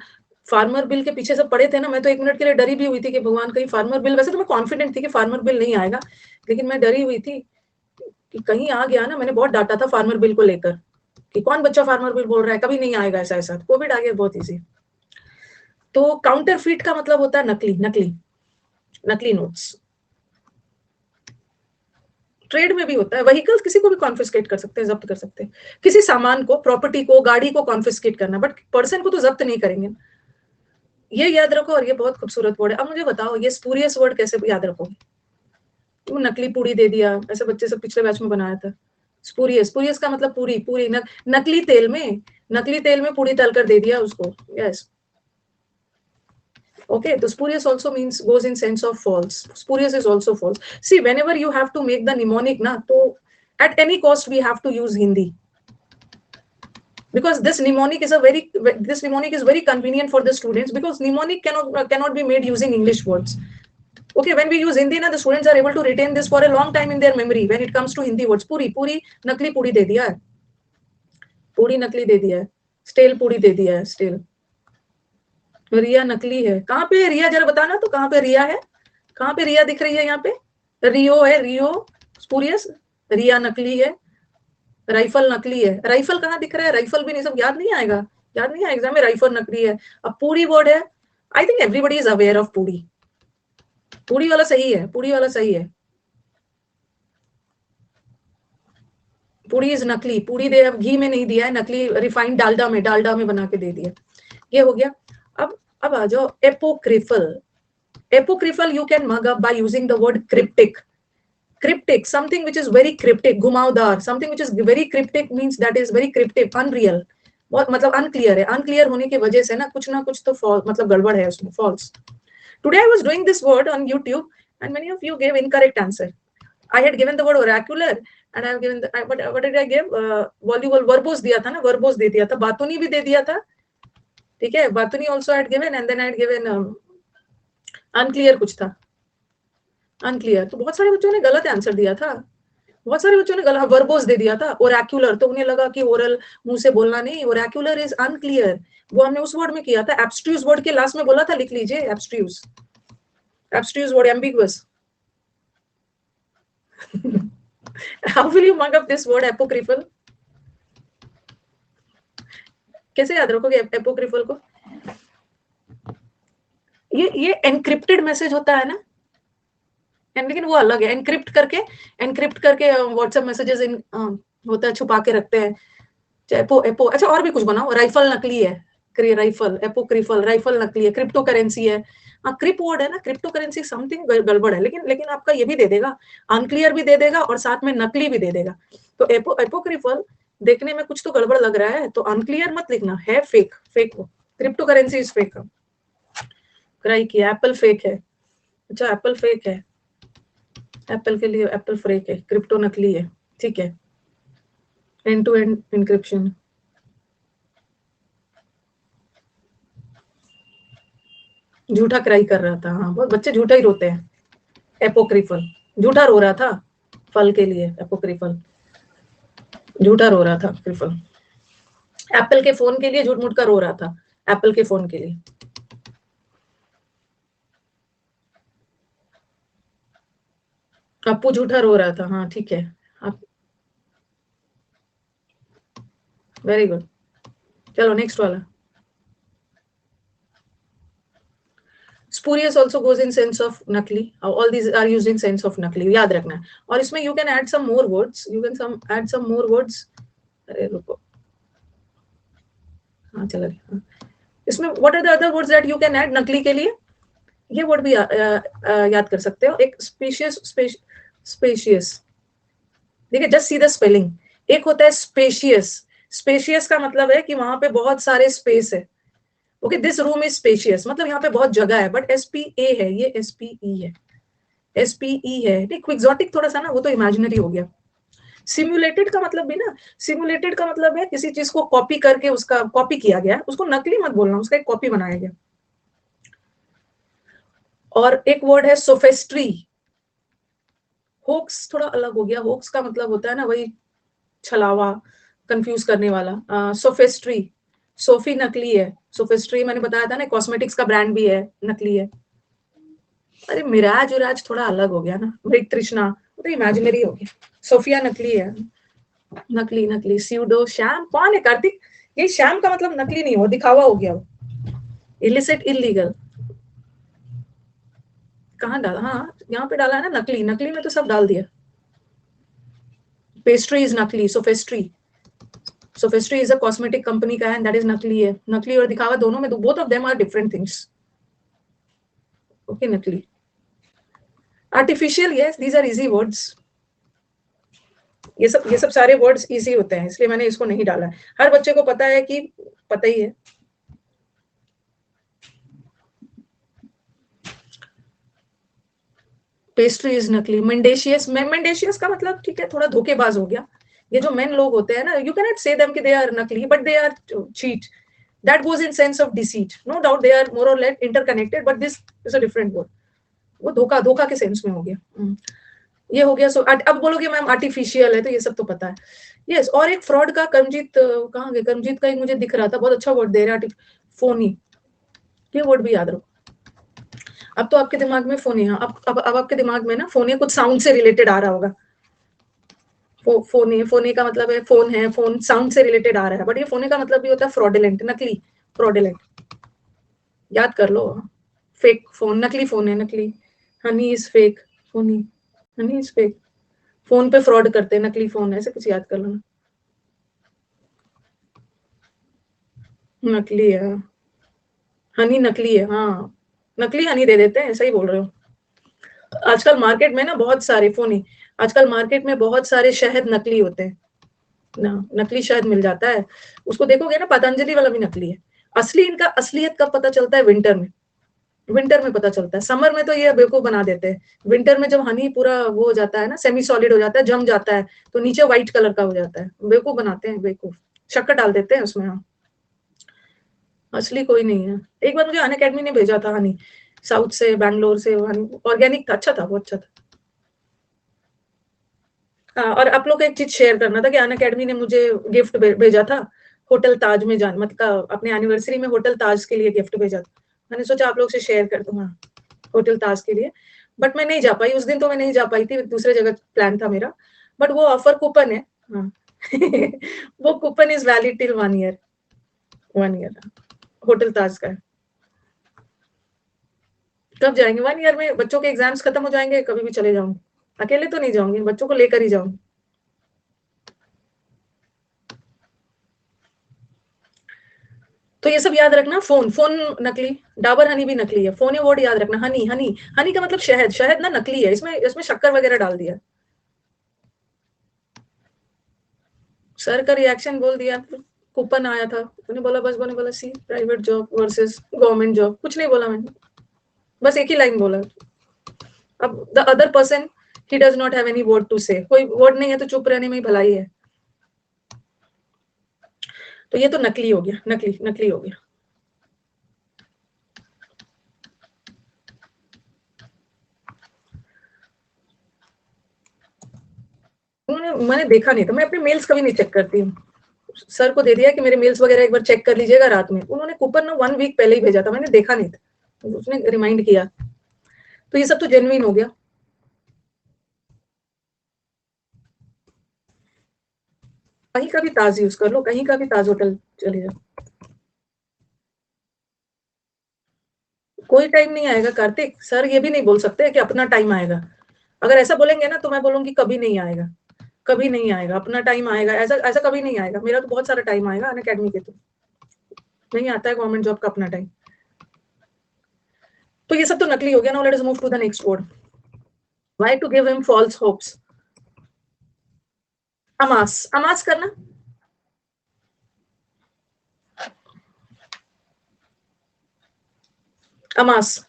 फार्मर बिल के पीछे सब पड़े थे ना, मैं तो 1 मिनट के लिए डरी भी हुई थी कि भगवान कहीं फार्मर बिल, वैसे तो मैं कॉन्फिडेंट थी कि फार्मर बिल नहीं आएगा, लेकिन मैं डरी हुई थी कि कहीं आ गया ना। मैंने बहुत डांटा था फार्मर बिल को लेकर कि कौन बच्चा फार्मर बिल बोल रहा है, कभी नहीं आएगा ऐसा ऐसा। कोविड आ गया, बहुत इजी। तो काउंटरफीट का मतलब होता है नकली, नकली, नकली नोट्स। ट्रेड में भी होता है, व्हीकल्स किसी को भी कॉन्फिस्केट कर सकते हैं, जब्त कर सकते हैं, किसी सामान को, प्रॉपर्टी को, गाड़ी को कॉन्फिस्केट करना, बट पर्सन को तो जब्त नहीं करेंगे। ये याद रखो, और ये बहुत खूबसूरत वर्ड है। अब मुझे बताओ ये स्पूरियस वर्ड कैसे याद रखोगे? तुम नकली पूड़ी दे दिया, ऐसे बच्चे सब पिछले बैच में बनाया था। स्पूरियस, स्पूरियस का मतलब पूरी, पूरी नकली तेल में, नकली तेल में पूड़ी तलकर दे दिया उसको। Yes, okay, so spurious also means goes in sense of false. Spurious is also false. See, whenever you have to make the mnemonic na, so at any cost we have to use Hindi, because this mnemonic is very convenient for the students, because mnemonic cannot be made using English words. Okay, when we use Hindi na, the students are able to retain this for a long time in their memory when it comes to Hindi words. Puri, puri nakli puri de diya hai, puri nakli de diya hai, stale puri de diya hai, stale। रिया नकली है, कहाँ पे रिया, जरा बताना तो, कहाँ पे रिया है, कहाँ पे रिया दिख रही है? यहाँ पे रियो है, रियो स्पूरियस, रिया नकली है, राइफल नकली है। राइफल कहाँ दिख रहा है? राइफल भी नहीं, सब याद नहीं आएगा, याद नहीं आएगा एग्जाम में, राइफल नकली है। अब पूरी वर्ड है, I think everybody is aware of पूरी, पूरी वाला सही है, पूरी वाला सही है। पूरी इज नकली, पूरी दे, अब घी में नहीं दिया है, नकली रिफाइंड डालडा में, डालडा में बना के दे दिया। ये हो गया। अब आ जाओ एपोक्रिफल। Apocryphal you can mug up by using the word cryptic. Cryptic, something which is very cryptic, घुमावदार, something which is very cryptic means that is very cryptic, unreal, बहुत मतलब unclear है। unclear होने की वजह से ना कुछ तो false, मतलब गड़बड़ है उसमें, false। Today I was doing this word on YouTube and many of you gave incorrect answer. I had given the word oracular and I have given what did I give? Voluble, verbose दिया था ना, verbose दे दिया था, बातूनी भी दे दिया था, ठीक है, बातूनी also I had given, and then I had given unclear कुछ था, अनक्लियर। तो बहुत सारे बच्चों ने गलत आंसर दिया था, बहुत सारे बच्चों ने गलत, वर्बोस दे दिया था। ओरेक्युलर तो उन्हें लगा कि ओरल, मुंह से बोलना नहीं, ओरेक्युलर इज अनक्लियर, वो हमने उस वर्ड में किया था। एब्स्ट्रूज वर्ड के लास्ट में बोला था, लिख लीजिए abstruse, abstruse word ambiguous. How will you mug up this word apocryphal? कैसे याद रखोगे एपोक्रिफल को? ये एनक्रिप्टेड मैसेज होता है ना, लेकिन वो अलग है, एनक्रिप्ट करके व्हाट्सएप मैसेजेस इन होता है, छुपा के रखते हैं। एपो एपो, अच्छा और भी कुछ बनाओ। राइफल नकली है, राइफल, एपोक्रिफल, राइफल नकली है। क्रिप्टो करेंसी है, क्रिप वर्ड है ना, क्रिप्टो करेंसी समथिंग गड़बड़ है, लेकिन आपका ये भी दे देगा, अनक्लियर भी दे देगा और साथ में नकली भी दे देगा। तो एपोक्रिफल देखने में कुछ तो गड़बड़ लग रहा है, तो अनक्लियर मत लिखना, है फेक, फेक हो। Crypto currency is fake. Cry किया, एप्पल फेक है, अच्छा एप्पल फेक है, एप्पल के लिए एप्पल फेक है, क्रिप्टो नकली है, ठीक है। एंड टू एंड इंक्रिप्शन, झूठा क्राई कर रहा था, हाँ बहुत बच्चे झूठा ही रोते हैं। एपोक्रिफल, झूठा रो रहा था फल के लिए, एपोक्रिफल झूठा रो रहा था, क्रिफल। एप्पल के फोन के लिए झूठ मूठ का रो रहा था, एप्पल के फोन के लिए। अप्पू झूठा रो रहा था, हाँ ठीक है, आप वेरी गुड। चलो नेक्स्ट वाला। Spurious also goes in sense of नकली, all these are used in sense of नकली, याद रखना है। और इसमें you can add some more words, add some more words। अरे रुको, हाँ चला गया। इसमें what are the other words that you can add नकली के लिए? ये वर्ड भी याद कर सकते हो। एक स्पेशियस, देखिए जस्ट सी द स्पेलिंग। एक होता है स्पेशियस, स्पेशियस का मतलब है कि वहां पे बहुत सारे स्पेस है। Okay, this room is spacious, मतलब यहाँ पे बहुत जगह है, बट SPA है, ये SPE है, SPE है। ठीक, एक्सोटिक थोड़ा सा ना, वो तो इमेजिनरी हो गया। सिमुलेटेड का मतलब भी ना, सिमुलेटेड का मतलब है किसी चीज को कॉपी करके, उसका कॉपी किया गया, उसको नकली मत बोलना, उसका एक कॉपी बनाया गया। और एक वर्ड है सोफेस्ट्री। होक्स थोड़ा अलग हो गया, होक्स का मतलब होता है ना वही छलावा, कंफ्यूज करने वाला। सोफेस्ट्री, सोफी नकली है, सोफेस्ट्री मैंने बताया था ना, कॉस्मेटिक्स का ब्रांड भी है, नकली है। अरे मिराज उराज थोड़ा अलग हो गया ना, मृग तृष्णा वो तो इमेजिनरी हो गया, सोफिया नकली है। नकली नकली स्यूडो शैम कौन है कार्तिक? ये शैम का मतलब नकली नहीं हो, दिखावा हो गया वो। इलिसिट इलीगल कहाँ डाला? हाँ यहाँ पे डाला है ना नकली, नकली में तो सब डाल दिया। पेस्ट्री इज नकली, सोफेस्ट्री, सोफेस्ट्री इज अ कॉस्मेटिक कंपनी का है एंड दैट इज नकली है। नकली और दिखावा दोनों में, both of them are different things. Okay नकली। Artificial, yes these are easy words. ये सब सारे वर्ड्स इजी होते हैं, इसलिए मैंने इसको नहीं डाला है। हर बच्चे को पता है कि पता ही है। पेस्ट्री इज नकली। मेंडेशियस, मेंडेशियस का मतलब ठीक है थोड़ा धोखेबाज हो गया। ये जो मेन लोग होते हैं ना, you can not say them कि दे आर नकली, but they are cheat. That goes in sense of deceit, no doubt they are more और less interconnected, but this is a different word. वो धोखा, धोखा के सेंस में हो गया। ये हो गया। सो अब बोलोगे मैम आर्टिफिशियल है, तो ये सब तो पता है। यस, और एक फ्रॉड का कर्मजीत कहाँ गए? कर्मजीत का एक मुझे दिख रहा था, बहुत अच्छा वर्ड दे रहा है, फोनी। ये वर्ड भी याद रखो। अब तो आपके दिमाग में फोन है। अब आपके दिमाग में ना फोन कुछ साउंड से रिलेटेड आ रहा होगा। फोन का मतलब है फोन है, फोन साउंड से रिलेटेड आ रहा है, बट ये फोन का मतलब भी होता है फ्रॉडुलेंट, नकली, फ्रॉडुलेंट। याद कर लो। फेक फोन, नकली फोन है, नकली। Honey is fake, Fani, honey is fake. Phone पे फ्रॉड करते हैं, नकली फोन, ऐसे कुछ याद कर लो ना। नकली है, हनी नकली है, हाँ नकली हनी दे देते हैं, सही बोल रहे हो। आजकल मार्केट में ना बहुत सारे फोनी, आजकल मार्केट में बहुत सारे शहद नकली होते हैं ना, नकली शहद मिल जाता है। उसको देखोगे ना, पतंजलि वाला भी नकली है। असली इनका असलियत कब पता चलता है? विंटर में, विंटर में पता चलता है। समर में तो ये बेवकूफ बना देते हैं। विंटर में जब हनी पूरा वो हो जाता है ना, सेमी सॉलिड हो जाता है, जम जाता है, तो नीचे व्हाइट कलर का हो जाता है। बेवकूफ बनाते हैं, बेवकूफ। शक्कर डाल देते हैं उसमें। हाँ, असली कोई नहीं है। एक बार मुझे अन अकेडमी ने भेजा था हनी, साउथ से, बैंगलोर से। ऑर्गेनिक था, अच्छा था, वो अच्छा था। हाँ, और आप लोग को एक चीज शेयर करना था कि अन अकेडमी ने मुझे गिफ्ट भेजा था, होटल ताज में जान, मतलब अपने एनिवर्सरी में होटल ताज के लिए गिफ्ट भेजा था। मैंने सोचा आप लोग से शेयर कर दूं। हाँ, होटल ताज के लिए। बट मैं नहीं जा पाई उस दिन, तो मैं नहीं जा पाई थी, दूसरे जगह प्लान था मेरा। बट वो ऑफर कूपन है। हाँ वो coupon is valid till 1 year, 1 year hotel Taj का है। कब जाएंगे? 1 ईयर में बच्चों के एग्जाम्स खत्म हो जाएंगे, कभी भी चले जाऊंगी। अकेले तो नहीं जाऊंगी, बच्चों को लेकर ही जाऊंगी। तो ये सब याद रखना। फोन, फोन नकली। डाबर हनी भी नकली है। फोन वर्ड याद रखना। हनी, हनी, हनी का मतलब शहद, शहद ना नकली है, इसमें इसमें शक्कर वगैरह डाल दिया। सर का रिएक्शन बोल दिया, कूपन आया था, मैंने बोला, बस मैंने बोला see private job versus government job, कुछ नहीं बोला मैंने, बस एक ही लाइन बोला। अब the other person he does not have any word to say, कोई वर्ड नहीं है तो चुप रहने में ही भलाई है। तो ये तो नकली हो गया, नकली, नकली हो गया। उन्होंने, मैंने देखा नहीं था, मैं अपने मेल्स कभी नहीं चेक करती हूँ। सर को दे दिया कि मेरे मेल्स वगैरह एक बार चेक कर लीजिएगा रात में। उन्होंने कूपन ना 1 वीक पहले ही भेजा था, मैंने देखा नहीं था, उसने रिमाइंड किया। तो ये सब तो जेन्युइन हो गया। कहीं का भी ताज यूज कर लो, कहीं का भी ताज होटल चले जाओ। कोई टाइम नहीं आएगा कार्तिक, सर ये भी नहीं बोल सकते कि अपना टाइम आएगा। अगर ऐसा बोलेंगे ना तो मैं बोलूंगी कभी नहीं आएगा, कभी नहीं आएगा, अपना टाइम आएगा, ऐसा ऐसा कभी नहीं आएगा। मेरा तो बहुत सारा टाइम आएगा अन अकेडमी के, तो नहीं आता है गवर्नमेंट जॉब का अपना टाइम। तो ये सब तो नकली हो गया। Now let us move to the next word. Why to give him false hopes? Amass, amass करना। अमास,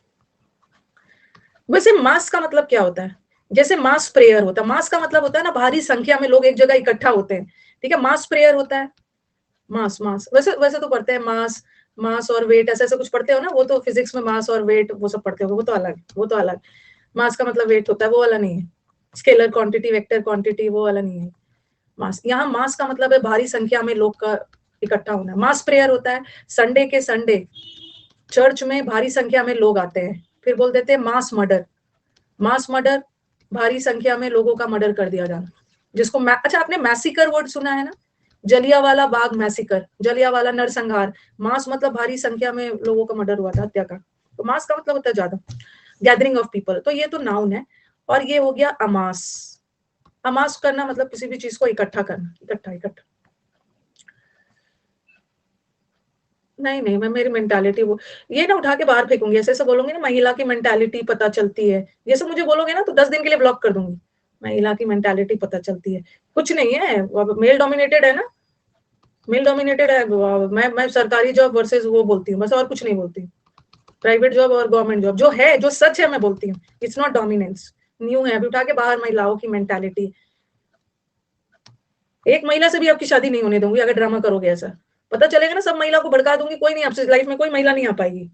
वैसे मास का मतलब क्या होता है? जैसे मास प्रेयर होता है, मास का मतलब होता है ना भारी संख्या में लोग एक जगह इकट्ठा होते हैं, ठीक है, मास प्रेयर होता है। मास, मास वैसे वैसे तो पढ़ते हैं मास, मास और वेट, ऐसे ऐसे कुछ पढ़ते हो ना, वो तो फिजिक्स में मास और वेट वो सब पढ़ते हो, वो तो अलग, वो तो अलग। मास का मतलब वेट होता है, वो वाला नहीं है। स्केलर क्वांटिटी, वेक्टर क्वांटिटी, वो वाला नहीं है मास। यहाँ मास का मतलब है भारी संख्या में लोग का इकट्ठा होना। मास प्रेयर होता है संडे के संडे चर्च में भारी संख्या में लोग आते हैं, फिर बोल देते हैं मास मर्डर। मास मर्डर, भारी संख्या में लोगों का मर्डर कर दिया जाना, जिसको अच्छा आपने मैसिकर वर्ड सुना है ना, जलियांवाला बाग मैसिकर, जलियांवाला नरसंहार, मास मतलब भारी संख्या में लोगों का मर्डर हुआ था, हत्या का, तो मास का मतलब होता है ज्यादा, गैदरिंग ऑफ पीपल, तो ये तो नाउन है। और ये हो गया अमास, अमास करना मतलब किसी भी चीज को इकट्ठा करना, इकट्ठा इकट्ठा। नहीं नहीं, मैं मेरी मेंटालिटी वो ये ना उठा के बाहर फेंकूंगी, ऐसे ऐसे बोलोगे ना महिला की मेंटालिटी पता चलती है, ये सब मुझे बोलोगे ना तो 10 दिन के लिए ब्लॉक कर दूंगी। महिला की मेंटालिटी पता चलती है, कुछ नहीं है, मेल डोमिनेटेड है ना, मेल डोमिनेटेड है। मैं सरकारी जॉब वर्सेस वो बोलती हूँ बस, और कुछ नहीं बोलती। प्राइवेट जॉब और गवर्नमेंट जॉब जो है, जो सच है मैं बोलती हूँ, इट्स नॉट डोमिनेंस, न्यू है। अभी उठा के बाहर महिलाओं की मेंटालिटी, एक महिला से भी आपकी शादी नहीं होने दूंगी अगर ड्रामा करोगे ऐसा, पता चलेगा ना सब महिला को भड़का दूंगी, कोई नहीं, आपसे लाइफ में कोई महिला नहीं आ पाएगी,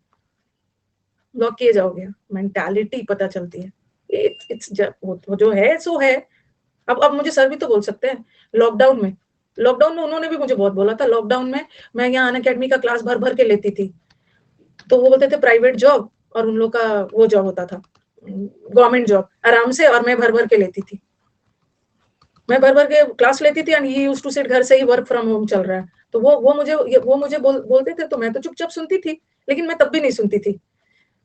ब्लॉक किए जाओगे। मेंटालिटी पता चलती है, इट्स जो है सो है। अब मुझे सर भी तो बोल सकते हैं, लॉकडाउन में उन्होंने भी मुझे बहुत बोला था। लॉकडाउन में मैं यहाँ अनअकैडमी का क्लास भर भर के लेती थी, तो वो बोलते थे प्राइवेट जॉब और उन लोग का वो जॉब होता था गवर्नमेंट जॉब आराम से, और मैं भर भर के लेती थी, मैं भर भर के क्लास लेती थी, and he used to sit, घर से ही वर्क फ्रॉम होम चल रहा है, तो वो मुझे बोलते थे, तो मैं तो चुपचाप सुनती थी, लेकिन मैं तब भी नहीं सुनती थी।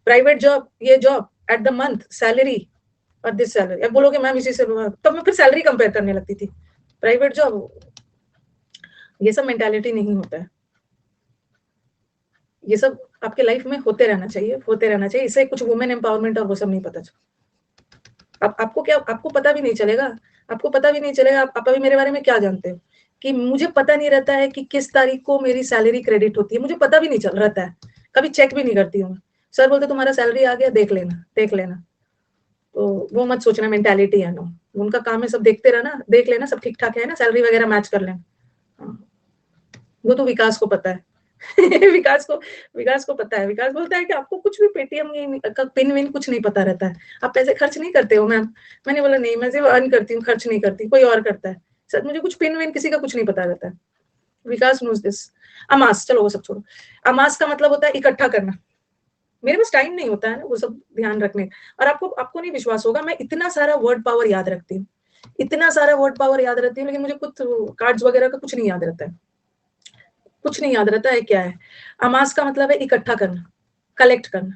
प्राइवेट जॉब, ये job at the month salary और दिस सैलरी, अब बोलोगे मैम इसी से, तब मैं फिर सैलरी कंपेयर करने लगती थी। प्राइवेट जॉब, ये सब मेंटालिटी नहीं होता है, ये सब आपके लाइफ में होते रहना चाहिए, होते रहना चाहिए, इससे कुछ वुमेन एम्पावरमेंट और वो सब नहीं पता चलता। आपको क्या, आपको पता भी नहीं चलेगा, आपको पता भी नहीं चलेगा आप अभी मेरे बारे में क्या जानते हो, कि मुझे पता नहीं रहता है कि किस तारीख को मेरी सैलरी क्रेडिट होती है, मुझे पता भी नहीं चल रहता है, कभी चेक भी नहीं करती हूँ। सर बोलते तुम्हारा सैलरी आ गया, देख लेना देख लेना, तो वो मत सोचना मेंटालिटी है ना, उनका काम है सब देखते रहना, देख लेना सब ठीक ठाक है ना, सैलरी वगैरह मैच कर लेना, वो तो विकास को पता है। विकास को पता है, विकास बोलता है कि आपको कुछ भी पेटीएम का पिन विन कुछ नहीं पता रहता है, आप पैसे खर्च नहीं करते हो मैम। मैंने बोला नहीं, मैं सिर्फ अर्न करती हूँ, खर्च नहीं करती, कोई और करता है। सर मुझे कुछ पिन विन किसी का कुछ नहीं पता रहता है, विकास नोज दिस। अमास, चलो वो सब छोड़ो, अमास का मतलब होता है इकट्ठा करना, मेरे पास टाइम नहीं होता है ना वो सब ध्यान रखने, और आपको नहीं विश्वास होगा, मैं इतना सारा वर्ड पावर याद रखती हूँ, इतना सारा वर्ड पावर याद रखती हूँ, लेकिन मुझे कुछ कार्ड्स वगैरह का कुछ नहीं याद रहता है, कुछ नहीं याद रहता है क्या है। अमास का मतलब है इकट्ठा करना, कलेक्ट करना,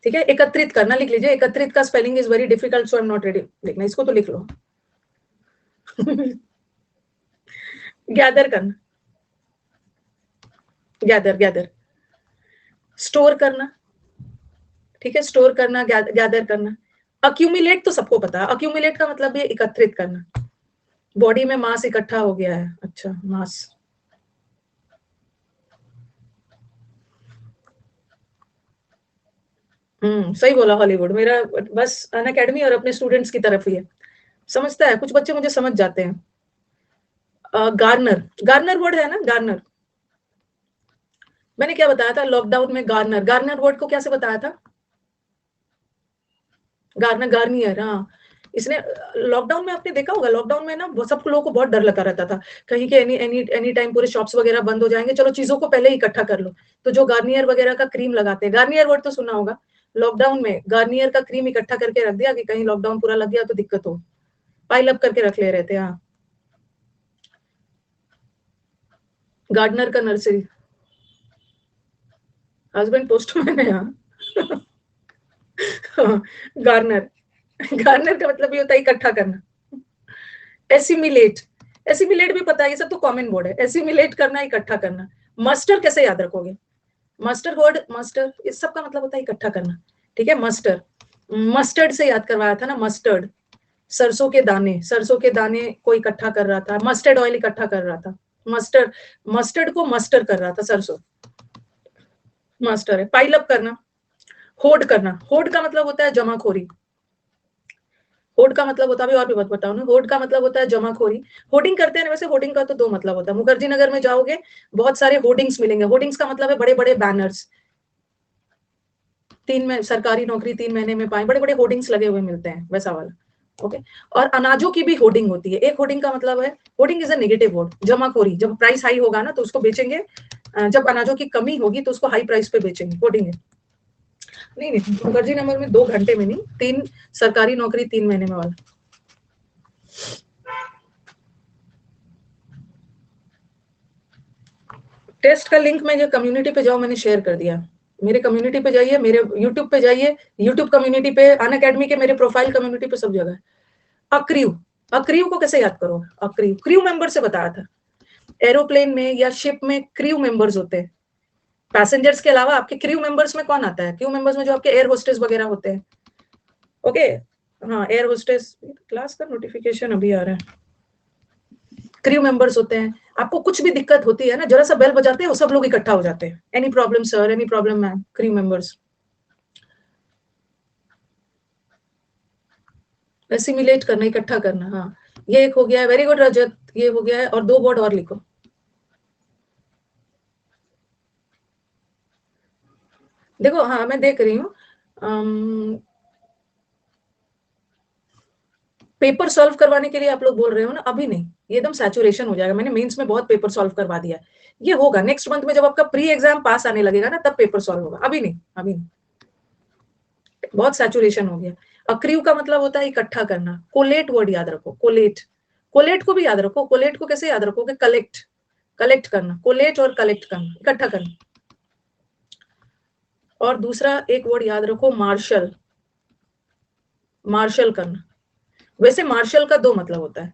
ठीक है, एकत्रित करना, लिख लीजिए, एकत्रित का spelling is very difficult, so I am not ready लिखना, इसको तो लिख लो। गैदर करना, गैदर, स्टोर करना, ठीक है, स्टोर करना, गैदर करना। अक्यूमुलेट तो सबको पता है, अक्यूमुलेट का मतलब है एकत्रित करना, बॉडी में मास इकट्ठा हो गया है, अच्छा मास। सही बोला, हॉलीवुड मेरा बस अनअकैडमी और अपने स्टूडेंट्स की तरफ ही है, समझता है, कुछ बच्चे मुझे समझ जाते हैं। गार्नर, गार्नर वर्ड है ना, गार्नर, मैंने क्या बताया था लॉकडाउन में, गार्नर, गार्नर वर्ड को कैसे बताया था, गार्नर, गार्नियर, हाँ। इसने लॉकडाउन में आपने देखा होगा, लॉकडाउन में ना सब लोगों को बहुत डर लगा रहता था, कहीं के एनी टाइम पूरे शॉप्स वगैरह बंद हो जाएंगे, चलो चीजों को पहले ही इकट्ठा कर लो, तो जो गार्नियर वगैरह का क्रीम लगाते हैं, गार्नियर वर्ड तो सुना होगा, लॉकडाउन में गार्नियर का क्रीम इकट्ठा करके रख दिया कि कहीं लॉकडाउन पूरा लग गया तो दिक्कत हो, पाइल अप करके रख ले रहे थे, हाँ। गार्डनर का नर्सरी, हस्बैंड पोस्टमैन है, हाँ। गार्नर, गार्नर का मतलब ये होता है इकट्ठा करना। एसिमिलेट, एसिमिलेट भी पता है, ये सब तो कॉमन वर्ड है, एसिमिलेट करना, इकट्ठा करना। मस्टर कैसे याद रखोगे, मस्टर वर्ड, मस्टर इस सब का मतलब होता है इकट्ठा करना, ठीक है। मस्टर, मस्टर्ड से याद करवाया था ना, मस्टर्ड, सरसों के दाने, सरसों के दाने को इकट्ठा कर रहा था, मस्टर्ड ऑयल इकट्ठा कर रहा था, मस्टर्ड, मस्टर्ड को मस्टर कर रहा था, सरसों मास्टर है। पाइल अप करना, होड करना, होड का मतलब होता है जमाखोरी, होड का मतलब होता है, और भी मत बताओ ना, होड का मतलब होता है जमाखोरी, होर्डिंग करते हैं वैसे, होर्डिंग का तो दो मतलब होता है, मुखर्जी नगर में जाओगे बहुत सारे होर्डिंग्स मिलेंगे, होर्डिंग्स का मतलब है बड़े बड़े बैनर्स, 3 में सरकारी नौकरी 3 महीने में पाए, बड़े बड़े होर्डिंग्स लगे हुए मिलते हैं, वैसा वाला, ओके। और अनाजों की भी होर्डिंग होती है, एक होर्डिंग का मतलब है, hoarding is a negative word, जमाखोरी, जब प्राइस हाई होगा ना तो उसको बेचेंगे, जब अनाजों की कमी होगी तो उसको हाई प्राइस पे बेचेंगे, होर्डिंग है। नहीं मुखर्जी नगर में 2 घंटे में नहीं, 3 सरकारी नौकरी 3 महीने में वाला, टेस्ट का लिंक मैं जो कम्युनिटी पे जाओ मैंने शेयर कर दिया। मेरे कम्युनिटी पे जाइए, मेरे यूट्यूब पे जाइए, यूट्यूब कम्युनिटी पे, अनअकैडमी के मेरे प्रोफाइल कम्युनिटी पे, सब जगह। अक्रीव, अक्रीव को कैसे याद करो? अक्रीव क्रू मेंबर से बताया था। एरोप्लेन में या शिप में क्रू मेंबर्स होते हैं। पैसेंजर्स के अलावा आपके क्रू मेंबर्स में कौन आता है? क्रू मेंबर्स में जो आपके एयर होस्टेस वगैरह होते हैं। ओके, हाँ, एयर होस्टेस। क्लास का नोटिफिकेशन अभी आ रहा है। क्रू मेंबर्स होते हैं। आपको कुछ भी दिक्कत होती है ना, जरा सा बेल बजाते हैं, वो सब लोग इकट्ठा हो जाते हैं। Any problem sir, any problem ma'am, crew members. Assimilate करना, इकट्ठा करना। हाँ, ये एक हो गया है। वेरी गुड रजत, ये हो गया है। और 2 वर्ड और लिखो। देखो, हाँ मैं देख रही हूँ। पेपर सॉल्व करवाने के लिए आप लोग बोल रहे हो ना, अभी नहीं, ये एकदम सैचुरेशन हो जाएगा। मैंने मेंस में बहुत पेपर सॉल्व करवा दिया है। ये होगा नेक्स्ट मंथ में, जब आपका प्री एग्जाम पास आने लगेगा ना, तब पेपर सॉल्व होगा। अभी नहीं, अभी नहीं, बहुत सैचुरेशन हो गया। अक्रीव का मतलब होता है इकट्ठा करना। कोलेट वर्ड याद रखो, कोलेट। कोलेट को भी याद रखो। कोलेट को कैसे याद रखोगे? कलेक्ट, कलेक्ट करना। कोलेट और कलेक्ट करना, इकट्ठा करना। और दूसरा एक वर्ड याद रखो, मार्शल, मार्शल करना। वैसे मार्शल का 2 मतलब होता है।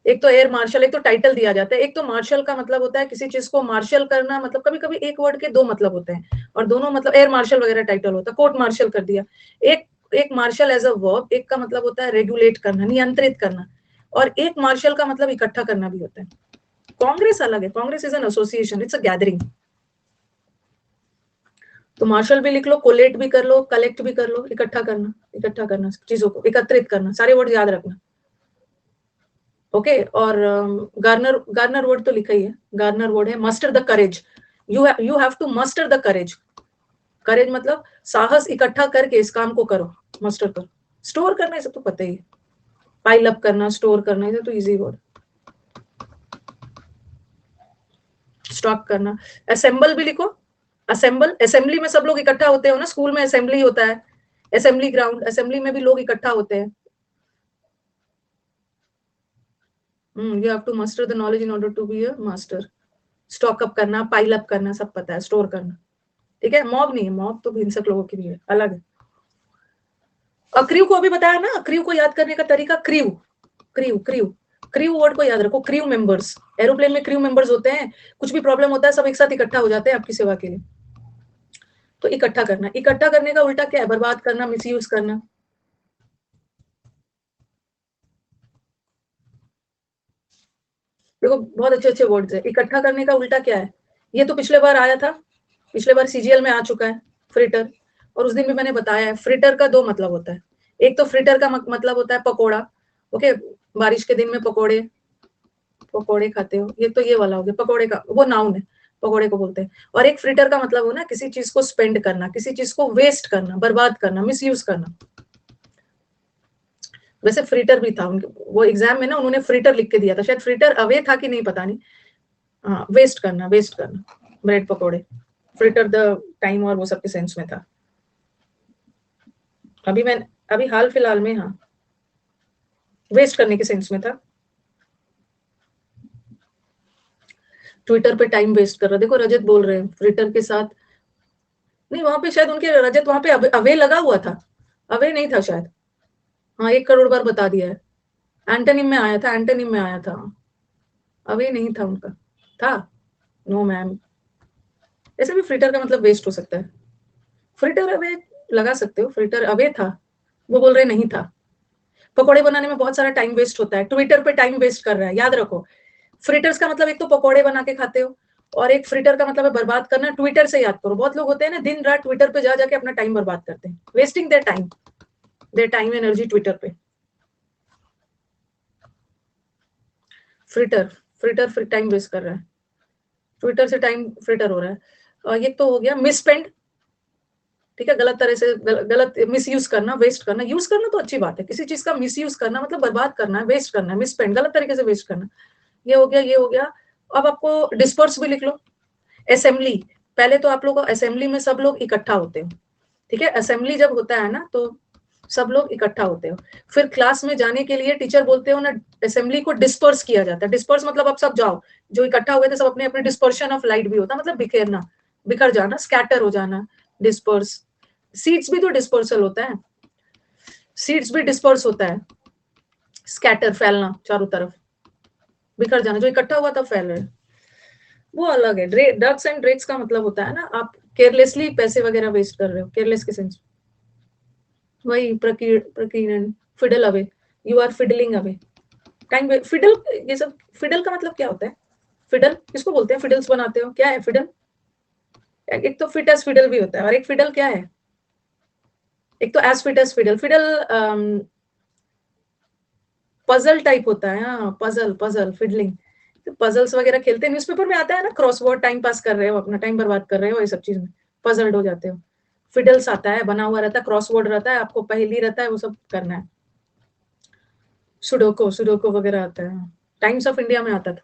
एक तो एयर मार्शल, एक तो टाइटल दिया जाता है। एक तो मार्शल का मतलब होता है किसी चीज को मार्शल करना, मतलब कभी कभी एक वर्ड के 2 मतलब होते हैं, और दोनों मतलब एयर मार्शल वगैरह टाइटल होता है। कोर्ट मार्शल कर दिया। एक एक मार्शल एज अ वर्ब, एक का मतलब होता है रेगुलेट करना, नियंत्रित करना, और एक मार्शल का मतलब इकट्ठा करना भी होता है। कांग्रेस अलग है। Congress is an association, it's a gathering. तो मार्शल भी लिख लो, कोलेट भी कर लो, कलेक्ट भी कर लो, इकट्ठा करना, इकट्ठा करना, चीजों को एकत्रित करना। सारे वर्ड याद रखना। ओके। और गार्नर, गार्नर वर्ड तो लिखा ही है। गार्नर वर्ड है muster the courage. You have to muster the courage. Courage मतलब साहस इकट्ठा करके इस काम को करो, मस्टर करो। स्टोर करना, ये सब तो पता ही है। पाइल अप करना, स्टोर करना, ये तो इजी वर्ड। स्टॉक करना। असेंबल भी लिखो। असेंबल, असेंबली में सब लोग इकट्ठा होते हो ना, स्कूल में असेंबली होता है, असेंबली ग्राउंड, असेंबली में भी लोग इकट्ठा होते हैं। You have to muster the knowledge in order to be a master. Stock up करना, पाइल अप करना, सब पता है। स्टोर करना, ठीक है। मॉब नहीं है, मॉब तो हिंसक लोगों की भी है, अलग है। अक्रीव को अभी बताया ना, अक्रीव को याद करने का तरीका, crew, crew, crew, crew word को याद रखो। क्रीव मेंबर्स, एरोप्लेन में क्रीव मेंबर्स होते हैं। कुछ भी प्रॉब्लम होता है, सब एक साथ इकट्ठा हो जाते हैं आपकी सेवा के लिए। तो इकट्ठा करना, इकट्ठा करने का उल्टा क्या है? बर्बाद करना, मिसयूज करना। देखो, बहुत अच्छे अच्छे वर्ड्स है। इकट्ठा करने का उल्टा क्या है? ये तो पिछले बार आया था, पिछले बार सीजीएल में आ चुका है, फ्रिटर। और उस दिन भी मैंने बताया है, फ्रिटर का 2 मतलब होता है। एक तो फ्रिटर का मतलब होता है पकोड़ा। ओके, बारिश के दिन में पकोड़े, पकोड़े खाते हो, ये तो ये वाला हो गया। पकोड़े का वो नाउन है, पकोड़े को बोलते हैं। और एक फ्रिटर का मतलब हो ना, किसी चीज को स्पेंड करना, किसी चीज को वेस्ट करना, बर्बाद करना, मिसयूज करना। वैसे फ्रिटर भी था उनके, वो एग्जाम में ना उन्होंने फ्रिटर लिख के दिया था, शायद फ्रिटर अवे था कि नहीं पता नहीं। हाँ, वेस्ट करना, वेस्ट करना, ब्रेड पकोड़े, फ्रिटर द टाइम, और वो सबके सेंस में था। अभी मैं, अभी हाल फिलहाल में, हाँ, वेस्ट करने के सेंस में था। ट्विटर पे टाइम वेस्ट कर रहा। देखो रजत बोल रहे हैं फ्रिटर के साथ, नहीं वहां पे शायद उनके, रजत वहां पे अवे लगा हुआ था, अवे नहीं था शायद। हाँ, 1 करोड़ बार बता दिया है। एंटोनिम में आया था, एंटोनिम में आया था, अवे नहीं था उनका। था, नो मैम। ऐसे भी फ्रिटर का मतलब वेस्ट हो सकता है। फ्रिटर अवे लगा सकते हो, फ्रिटर अवे था, वो बोल रहे नहीं था। पकोड़े बनाने में बहुत सारा टाइम वेस्ट होता है। ट्विटर पे टाइम वेस्ट कर रहा है, याद रखो। फ्रिटर्स का मतलब एक तो पकोड़े बना के खाते हो, और एक फ्रिटर का मतलब है बर्बाद करना। ट्विटर से याद करो। बहुत लोग होते हैं ना, दिन रात ट्विटर पे जा जाके अपना टाइम बर्बाद करते हैं, wasting their time, their time energy Twitter पे। फ्रिटर, फ्रिटर फिर टाइम वेस्ट कर रहा है, ट्विटर से टाइम फ्रिटर हो रहा है। और ये तो हो गया मिसस्पेंड, ठीक है, गलत तरह से, गलत मिसयूज करना, वेस्ट करना। यूज करना तो अच्छी बात है, किसी चीज का मिसयूज करना मतलब बर्बाद करना है, वेस्ट करना है, मिसस्पेंड, गलत तरीके से वेस्ट करना। ये हो गया, ये हो गया। अब आपको डिस्पर्स भी लिख लो। असेंबली, पहले तो आप लोग असेंबली में सब लोग इकट्ठा होते हो, ठीक है। असेंबली जब होता है ना, तो सब लोग इकट्ठा होते हो। फिर क्लास में जाने के लिए टीचर बोलते हो ना, असेंबली को डिस्पर्स किया जाता है। डिस्पर्स मतलब अब सब जाओ, जो इकट्ठा हुए थे सब अपने अपने, डिस्पर्शन ऑफ लाइट भी होता है, मतलब बिखेरना, बिखर जाना, स्कैटर हो जाना, डिस्पर्स। सीट्स भी तो डिस्पर्सल होता है, सीट्स भी डिस्पर्स होता है, स्कैटर, फैलना चारों तरफ, बिखर जाना, जो इकट्ठा हुआ था फैल रहे, वो अलग है। ड्रग्स एंड ड्रेग्स का मतलब होता है ना, आप केयरलेसली पैसे वगैरह वेस्ट कर रहे हो, केयरलेस के सेंस, वही प्रकीर्णन, fiddle away, you are fiddling away time. Fiddle, ये सब फिडल का मतलब क्या होता है? फिडल किसको बोलते हैं? फिडल्स बनाते हो, क्या है फिडल? एक तो फिट एज फिडल भी होता है, और एक फिडल क्या है? एक तो as fit as fiddle, fiddle puzzle type होता है। हाँ, पजल, पजल, फिडलिंग, तो पजल्स वगैरह खेलते हैं, न्यूज़पेपर में आता है ना, क्रॉसवर्ड, टाइम पास कर रहे हो, अपना टाइम बर्बाद कर रहे हो, ये सब चीज में पजल्ड हो जाते हो। फिडल्स आता है, बना हुआ रहता है, क्रॉसवर्ड रहता है, आपको पहेली रहता है, वो सब करना है। सुडोको, सुडोको वगैरह आता है, टाइम्स ऑफ इंडिया में आता था।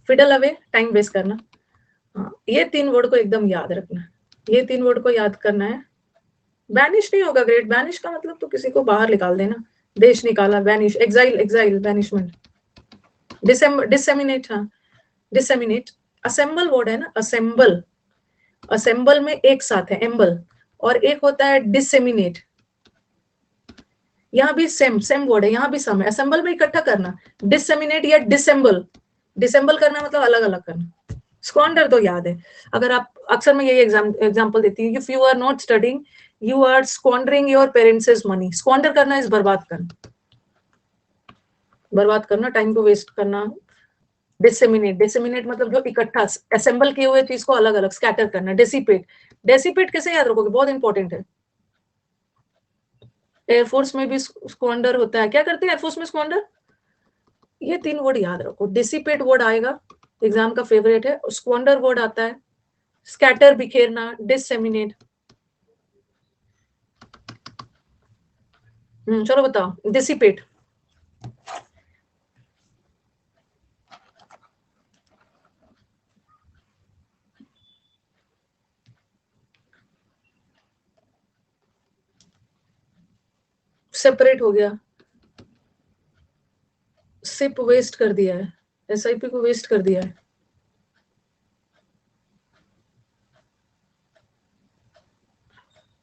फिडल अवे, टाइम वेस्ट करना। हाँ, ये 3 वर्ड को एकदम याद रखना, ये 3 वर्ड को याद करना है। बैनिश नहीं होगा ग्रेट, बैनिश का मतलब तो किसी को बाहर निकाल देना, देश निकाला, banish, exile, exile, banishment. Disseminate, हाँ, डिसेमिनेट। असेंबल वर्ड है ना, असेंबल, असेंबल में एक साथ है एम्बल, और एक होता है डिसेमिनेट। यहाँ भी सेम सेम वर्ड है, यहाँ भी सम है। असेंबल में इकट्ठा करना, डिसेमिनेट या डिसेंबल, डिसेंबल करना मतलब अलग अलग करना। स्क्वांडर तो याद है, अगर आप, अक्सर मैं यही एग्जाम्पल देती हूँ, if you are not studying, you are squandering your parents money. Squander करना इज बर्बाद करना, बर्बाद करना, टाइम को वेस्ट करना। डिसेमिनेट, डिसेमिनेट मतलब जो इकट्ठा, असेंबल किए हुए चीज को अलग अलग, स्कैटर करना। डेसिपेट, डेसिपेट कैसे याद रखोगे, बहुत इंपॉर्टेंट है। एयरफोर्स में भी स्क्वांडर होता है, क्या करते हैं एयरफोर्स में स्क्वांडर? ये 3 वर्ड याद रखो। डिसिपेट वर्ड आएगा, एग्जाम का फेवरेट है। स्क्वांडर वर्ड आता है, स्कैटर, बिखेरना, डिसेमिनेट। चलो बताओ, डिसिपेट। सेपरेट हो गया, सिप वेस्ट कर दिया है, एसआईपी को वेस्ट कर दिया है।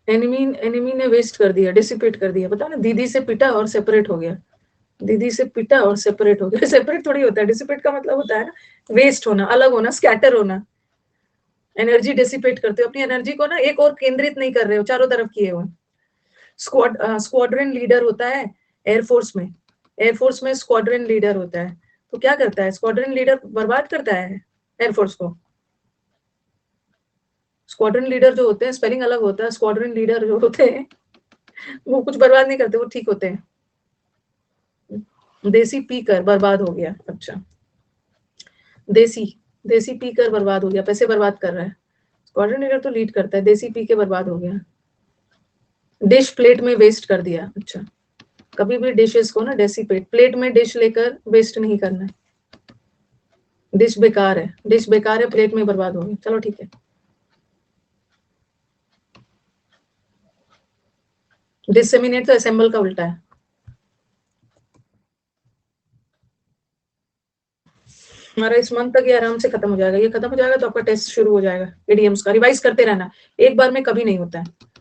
एनिमी, एनिमी ने वेस्ट कर दिया, डिसिपेट कर दिया। पता ना, दीदी से पिटा और सेपरेट हो गया, दीदी से पिटा और सेपरेट हो गया। सेपरेट थोड़ी होता है, डिसिपेट का मतलब होता है ना, वेस्ट होना, अलग होना, स्कैटर होना। एनर्जी डिसिपेट करते हो, अपनी एनर्जी को ना एक और केंद्रित नहीं कर रहे हो, चारों तरफ किए हुए। स्क्वाड्रन लीडर होता है एयरफोर्स में, एयरफोर्स में स्क्वाड्रन लीडर होता है। तो क्या करता है स्क्वाड्रन लीडर? बर्बाद करता है एयरफोर्स को। स्क्वाड्रन लीडर जो होते हैं, स्पेलिंग अलग होता है, स्क्वाड्रन लीडर जो होते हैं वो कुछ बर्बाद नहीं करते, वो ठीक होते हैं। देसी पी कर बर्बाद हो गया, अच्छा, देसी, देसी पी कर बर्बाद हो गया, पैसे बर्बाद कर रहा है। स्क्वाड्रन लीडर तो लीड करता है, देसी पी के बर्बाद हो गया। डिश प्लेट में वेस्ट कर दिया, अच्छा, कभी भी डिशेस को ना, डेसिपेट, प्लेट में डिश लेकर वेस्ट नहीं करना है। डिश बेकार है, डिश बेकार है, प्लेट में बर्बाद हो गई, चलो ठीक है। डिसेमिनेट तो असेंबल का उल्टा है। हमारा इस मंथ तक ये आराम से खत्म हो जाएगा, ये खत्म हो जाएगा तो आपका टेस्ट शुरू हो जाएगा इडियम्स का। रिवाइज करते रहना, एक बार में कभी नहीं होता है।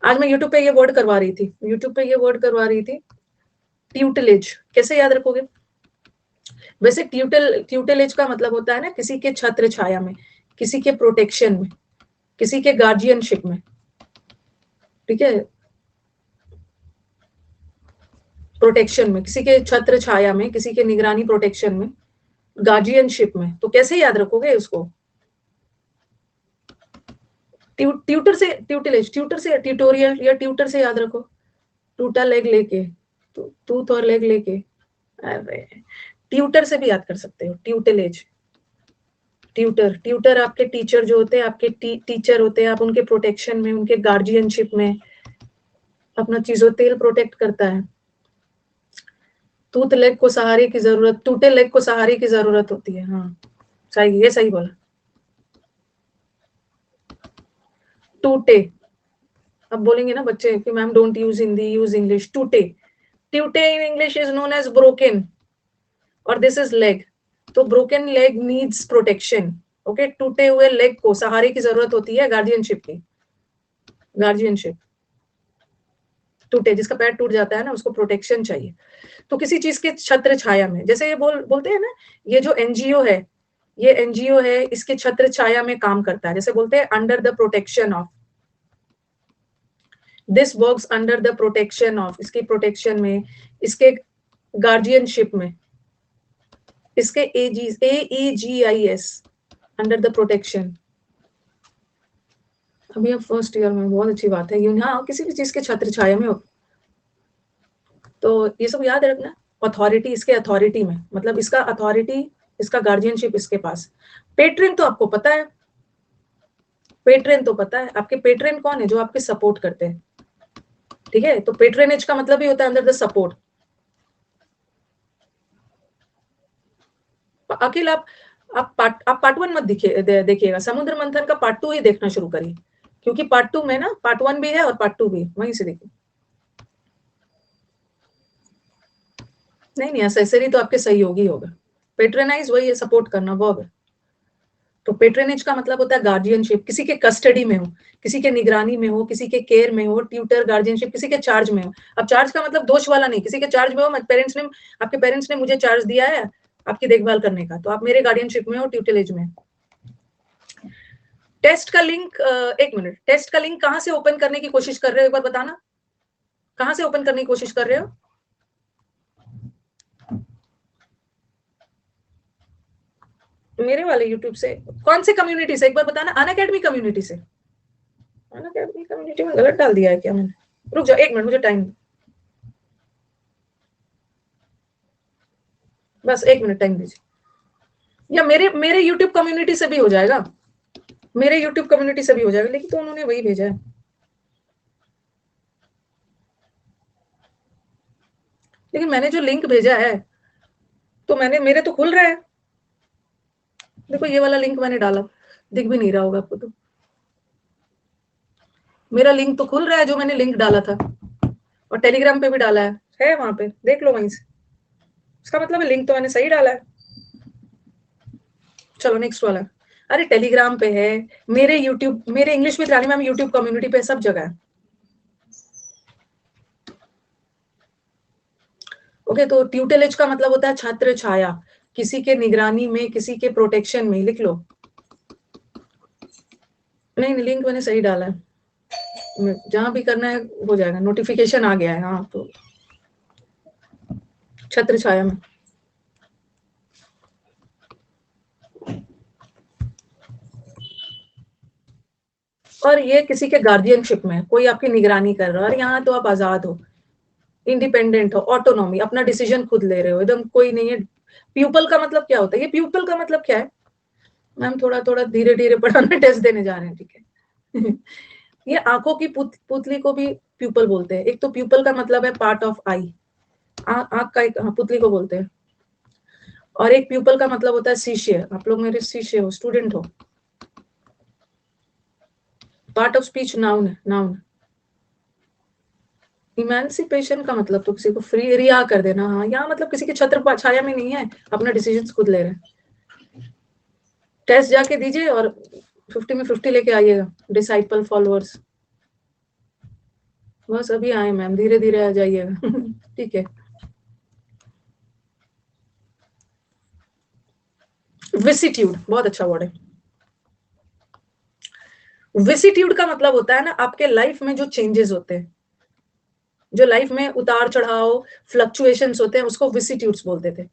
आज मैं यूट्यूब पे ये वर्ड करवा रही थी, यूट्यूब पे ये वर्ड करवा रही थी, ट्यूटलेज। कैसे याद रखोगे? वैसे ट्यूटलेज का मतलब होता है ना, किसी के छत्र छाया में, किसी के प्रोटेक्शन में, किसी के गार्जियनशिप में, ठीक है, प्रोटेक्शन में, किसी के छत्र छाया में, किसी के निगरानी, प्रोटेक्शन में, गार्जियनशिप में। तो कैसे याद रखोगे उसको? ट्यूटर से, ट्यूटलेज, ट्यूटर से, ट्यूटोरियल या ट्यूटर से याद रखो। टूटा लेग लेके, टूथ और लेग लेके, अरे ट्यूटर से भी याद कर सकते हो, ट्यूटलेज। ट्यूटर, ट्यूटर आपके टीचर जो होते हैं, आपके टीचर होते हैं, आप उनके प्रोटेक्शन में, उनके गार्जियनशिप में, अपना चीजों तेल प्रोटेक्ट करता है। टूट लेग को सहारे की जरूरत, टूटे लेग को सहारे की जरूरत होती है। हाँ, सही, ये सही बोला। टूटे, अब बोलेंगे ना बच्चे कि ma'am don't use Hindi, use English. टूटे, टूटे in English is known as broken और दिस इज लेग. तो broken leg needs protection. Okay, टूटे हुए लेग को सहारे की जरूरत होती है, गार्डियनशिप की. गार्डियनशिप, टूटे, जिसका पैर टूट जाता है ना, उसको प्रोटेक्शन चाहिए. तो किसी चीज के छत्र छाया में, जैसे ये बोलते हैं ना, ये जो एनजीओ है, ये एनजीओ है, इसके छत्र छाया में काम करता है. जैसे बोलते हैं under the protection of, this works under the protection of, इसकी प्रोटेक्शन में, इसके गार्डियनशिप में, इसके AEGIS, अंडर द प्रोटेक्शन. अभी अब फर्स्ट ईयर में, बहुत अच्छी बात है. हाँ, किसी भी चीज के छत्र छाया में हो, तो ये सब याद रखना. अथॉरिटी, इसके अथॉरिटी में, मतलब इसका अथॉरिटी, इसका गार्डियनशिप इसके पास. पेट्रन तो आपको पता है, पेट्रन तो पता है. आपके पेट्रन कौन है? जो आपके सपोर्ट करते हैं. ठीक है, तो पेट्रनेज का मतलब ही होता है अंडर द सपोर्ट. अकेला आप पार्ट 1 मत देखिएगा, समुद्र मंथन का पार्ट 2 ही देखना शुरू करिए, क्योंकि पार्ट 2 में ना पार्ट 1 भी है और पार्ट 2 भी, वहीं से देखिए. नहीं, एसेसरी तो आपके सहयोगी होगा. पेट्रनाइज वही है, सपोर्ट करना, वर्ब है. तो पेट्रनेज का मतलब होता है गार्डियनशिप, किसी के कस्टडी में हो, किसी के निगरानी में हो, किसी के केयर में हो. ट्यूटर, गार्डियनशिप, किसी के चार्ज में हो. अब चार्ज का मतलब दोष वाला नहीं, किसी के चार्ज में हो. आपके पेरेंट्स ने मुझे चार्ज दिया है आपकी देखभाल करने का, तो आप मेरे गार्डियनशिप में हो, ट्यूटेलेज में. टेस्ट का लिंक, एक मिनट, टेस्ट का लिंक कहां से ओपन करने की कोशिश कर रहे हो, एक बार बताना. कहां से ओपन करने की कोशिश कर रहे हो? मेरे वाले यूट्यूब से. कौन से कम्युनिटी से, एक बार बताना. अनअकैडमी कम्युनिटी से. अनअकैडमी कम्युनिटी में गलत डाल दिया है क्या मैंने? रुक जाओ, एक मिनट, मुझे टाइम, बस एक मिनट टाइम दीजिए. या मेरे यूट्यूब कम्युनिटी से भी हो जाएगा, मेरे यूट्यूब कम्युनिटी से भी हो जाएगा, लेकिन तो उन्होंने वही भेजा है. लेकिन मैंने जो लिंक भेजा है, तो मेरे तो खुल रहा है. देखो, ये वाला लिंक मैंने डाला, दिख भी नहीं रहा होगा आपको, तो मेरा लिंक तो खुल रहा है, जो मैंने लिंक डाला था, और टेलीग्राम पे भी डाला है वहां पे, देख लो वहीं से. इसका मतलब है लिंक तो मैंने सही डाला है. चलो नेक्स्ट वाला. अरे टेलीग्राम पे है, मेरे यूट्यूब, मेरे English with Rani ma'am YouTube community पे, सब जगह है. ओके, तो ट्यूटेलेज का मतलब होता है छात्र छाया, किसी के निगरानी में, किसी के प्रोटेक्शन में. लिख लो. नहीं, लिंक मैंने सही डाला है, जहां भी करना है हो जाएगा. नोटिफिकेशन आ गया है. हाँ, तो छत्र छाया में. और ये किसी के गार्डियनशिप में, कोई आपकी निगरानी कर रहा है, और यहाँ तो आप आजाद हो, इंडिपेंडेंट हो, ऑटोनॉमी, अपना डिसीजन खुद ले रहे हो, एकदम कोई नहीं है. प्यूपल का मतलब क्या होता है? ये प्यूपल का मतलब क्या है मैम? थोड़ा थोड़ा धीरे धीरे पढ़ाना, टेस्ट देने जा रहे हैं, ठीक है. ये आंखों की पुतली को भी प्यूपल बोलते हैं. एक तो प्यूपल का मतलब है पार्ट ऑफ आई, आंख का एक, पुतली को बोलते हैं. और एक प्यूपल का मतलब होता है शिष्य. आप लोग मेरे शिष्य हो, स्टूडेंट हो. पार्ट ऑफ स्पीच नाउन है, नाउन. इमेंसिपेशन का मतलब तो किसी को फ्री, रिहा कर देना. हाँ, यहाँ मतलब किसी के छत्र छाया में नहीं है, अपना डिसीजन खुद ले रहे हैं. टेस्ट जाके दीजिए और 50 में 50 लेके आइएगा. डिसाइपल फॉलोअर्स, बस अभी आए मैम, धीरे धीरे आ जाइएगा. ठीक है. विसिट्यूड बहुत अच्छा वर्ड है. विसिट्यूड का मतलब होता है ना, आपके लाइफ में जो चेंजेस होते हैं, जो लाइफ में उतार चढ़ाव, फ्लक्चुएशंस होते हैं, उसको विसिट्यूड्स बोलते थे.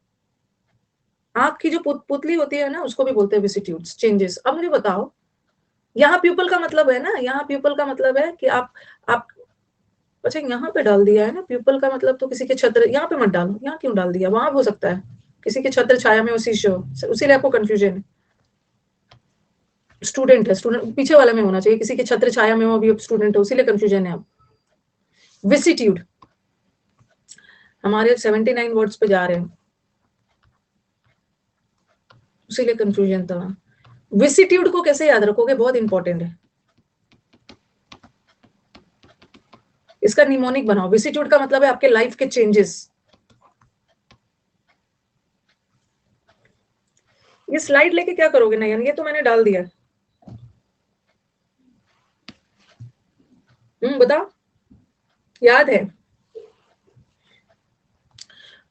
आंख की जो पुतली होती है ना, उसको भी बोलते हैं विसिट्यूड्स, चेंजेस. अब मुझे बताओ, यहाँ प्यूपल का मतलब है ना, यहाँ प्यूपल का मतलब है कि आप अच्छा, यहाँ पे डाल दिया है ना प्यूपल का मतलब, तो किसी के छत्र, यहाँ पे मत डालो. यहाँ क्यों डाल दिया? वहां हो सकता है किसी के छत्र छाया में उसी शो, उसीलिए आपको कंफ्यूजन है. स्टूडेंट है, स्टूडेंट पीछे वाले में होना चाहिए, किसी के छत्र छाया में हो, अभी स्टूडेंट है, उसीलिए कंफ्यूजन है. अब विसिट्यूड, हमारे 79 वर्ड्स पे जा रहे हैं, उसीलिए कंफ्यूजन था. विसिट्यूड को कैसे याद रखोगे? बहुत इंपॉर्टेंट है. इसका निमोनिक बनाओ। विसिट्यूड का मतलब है आपके लाइफ के चेंजेस। ये स्लाइड लेके क्या करोगे नयन? ये तो मैंने डाल दिया। बताओ, याद है?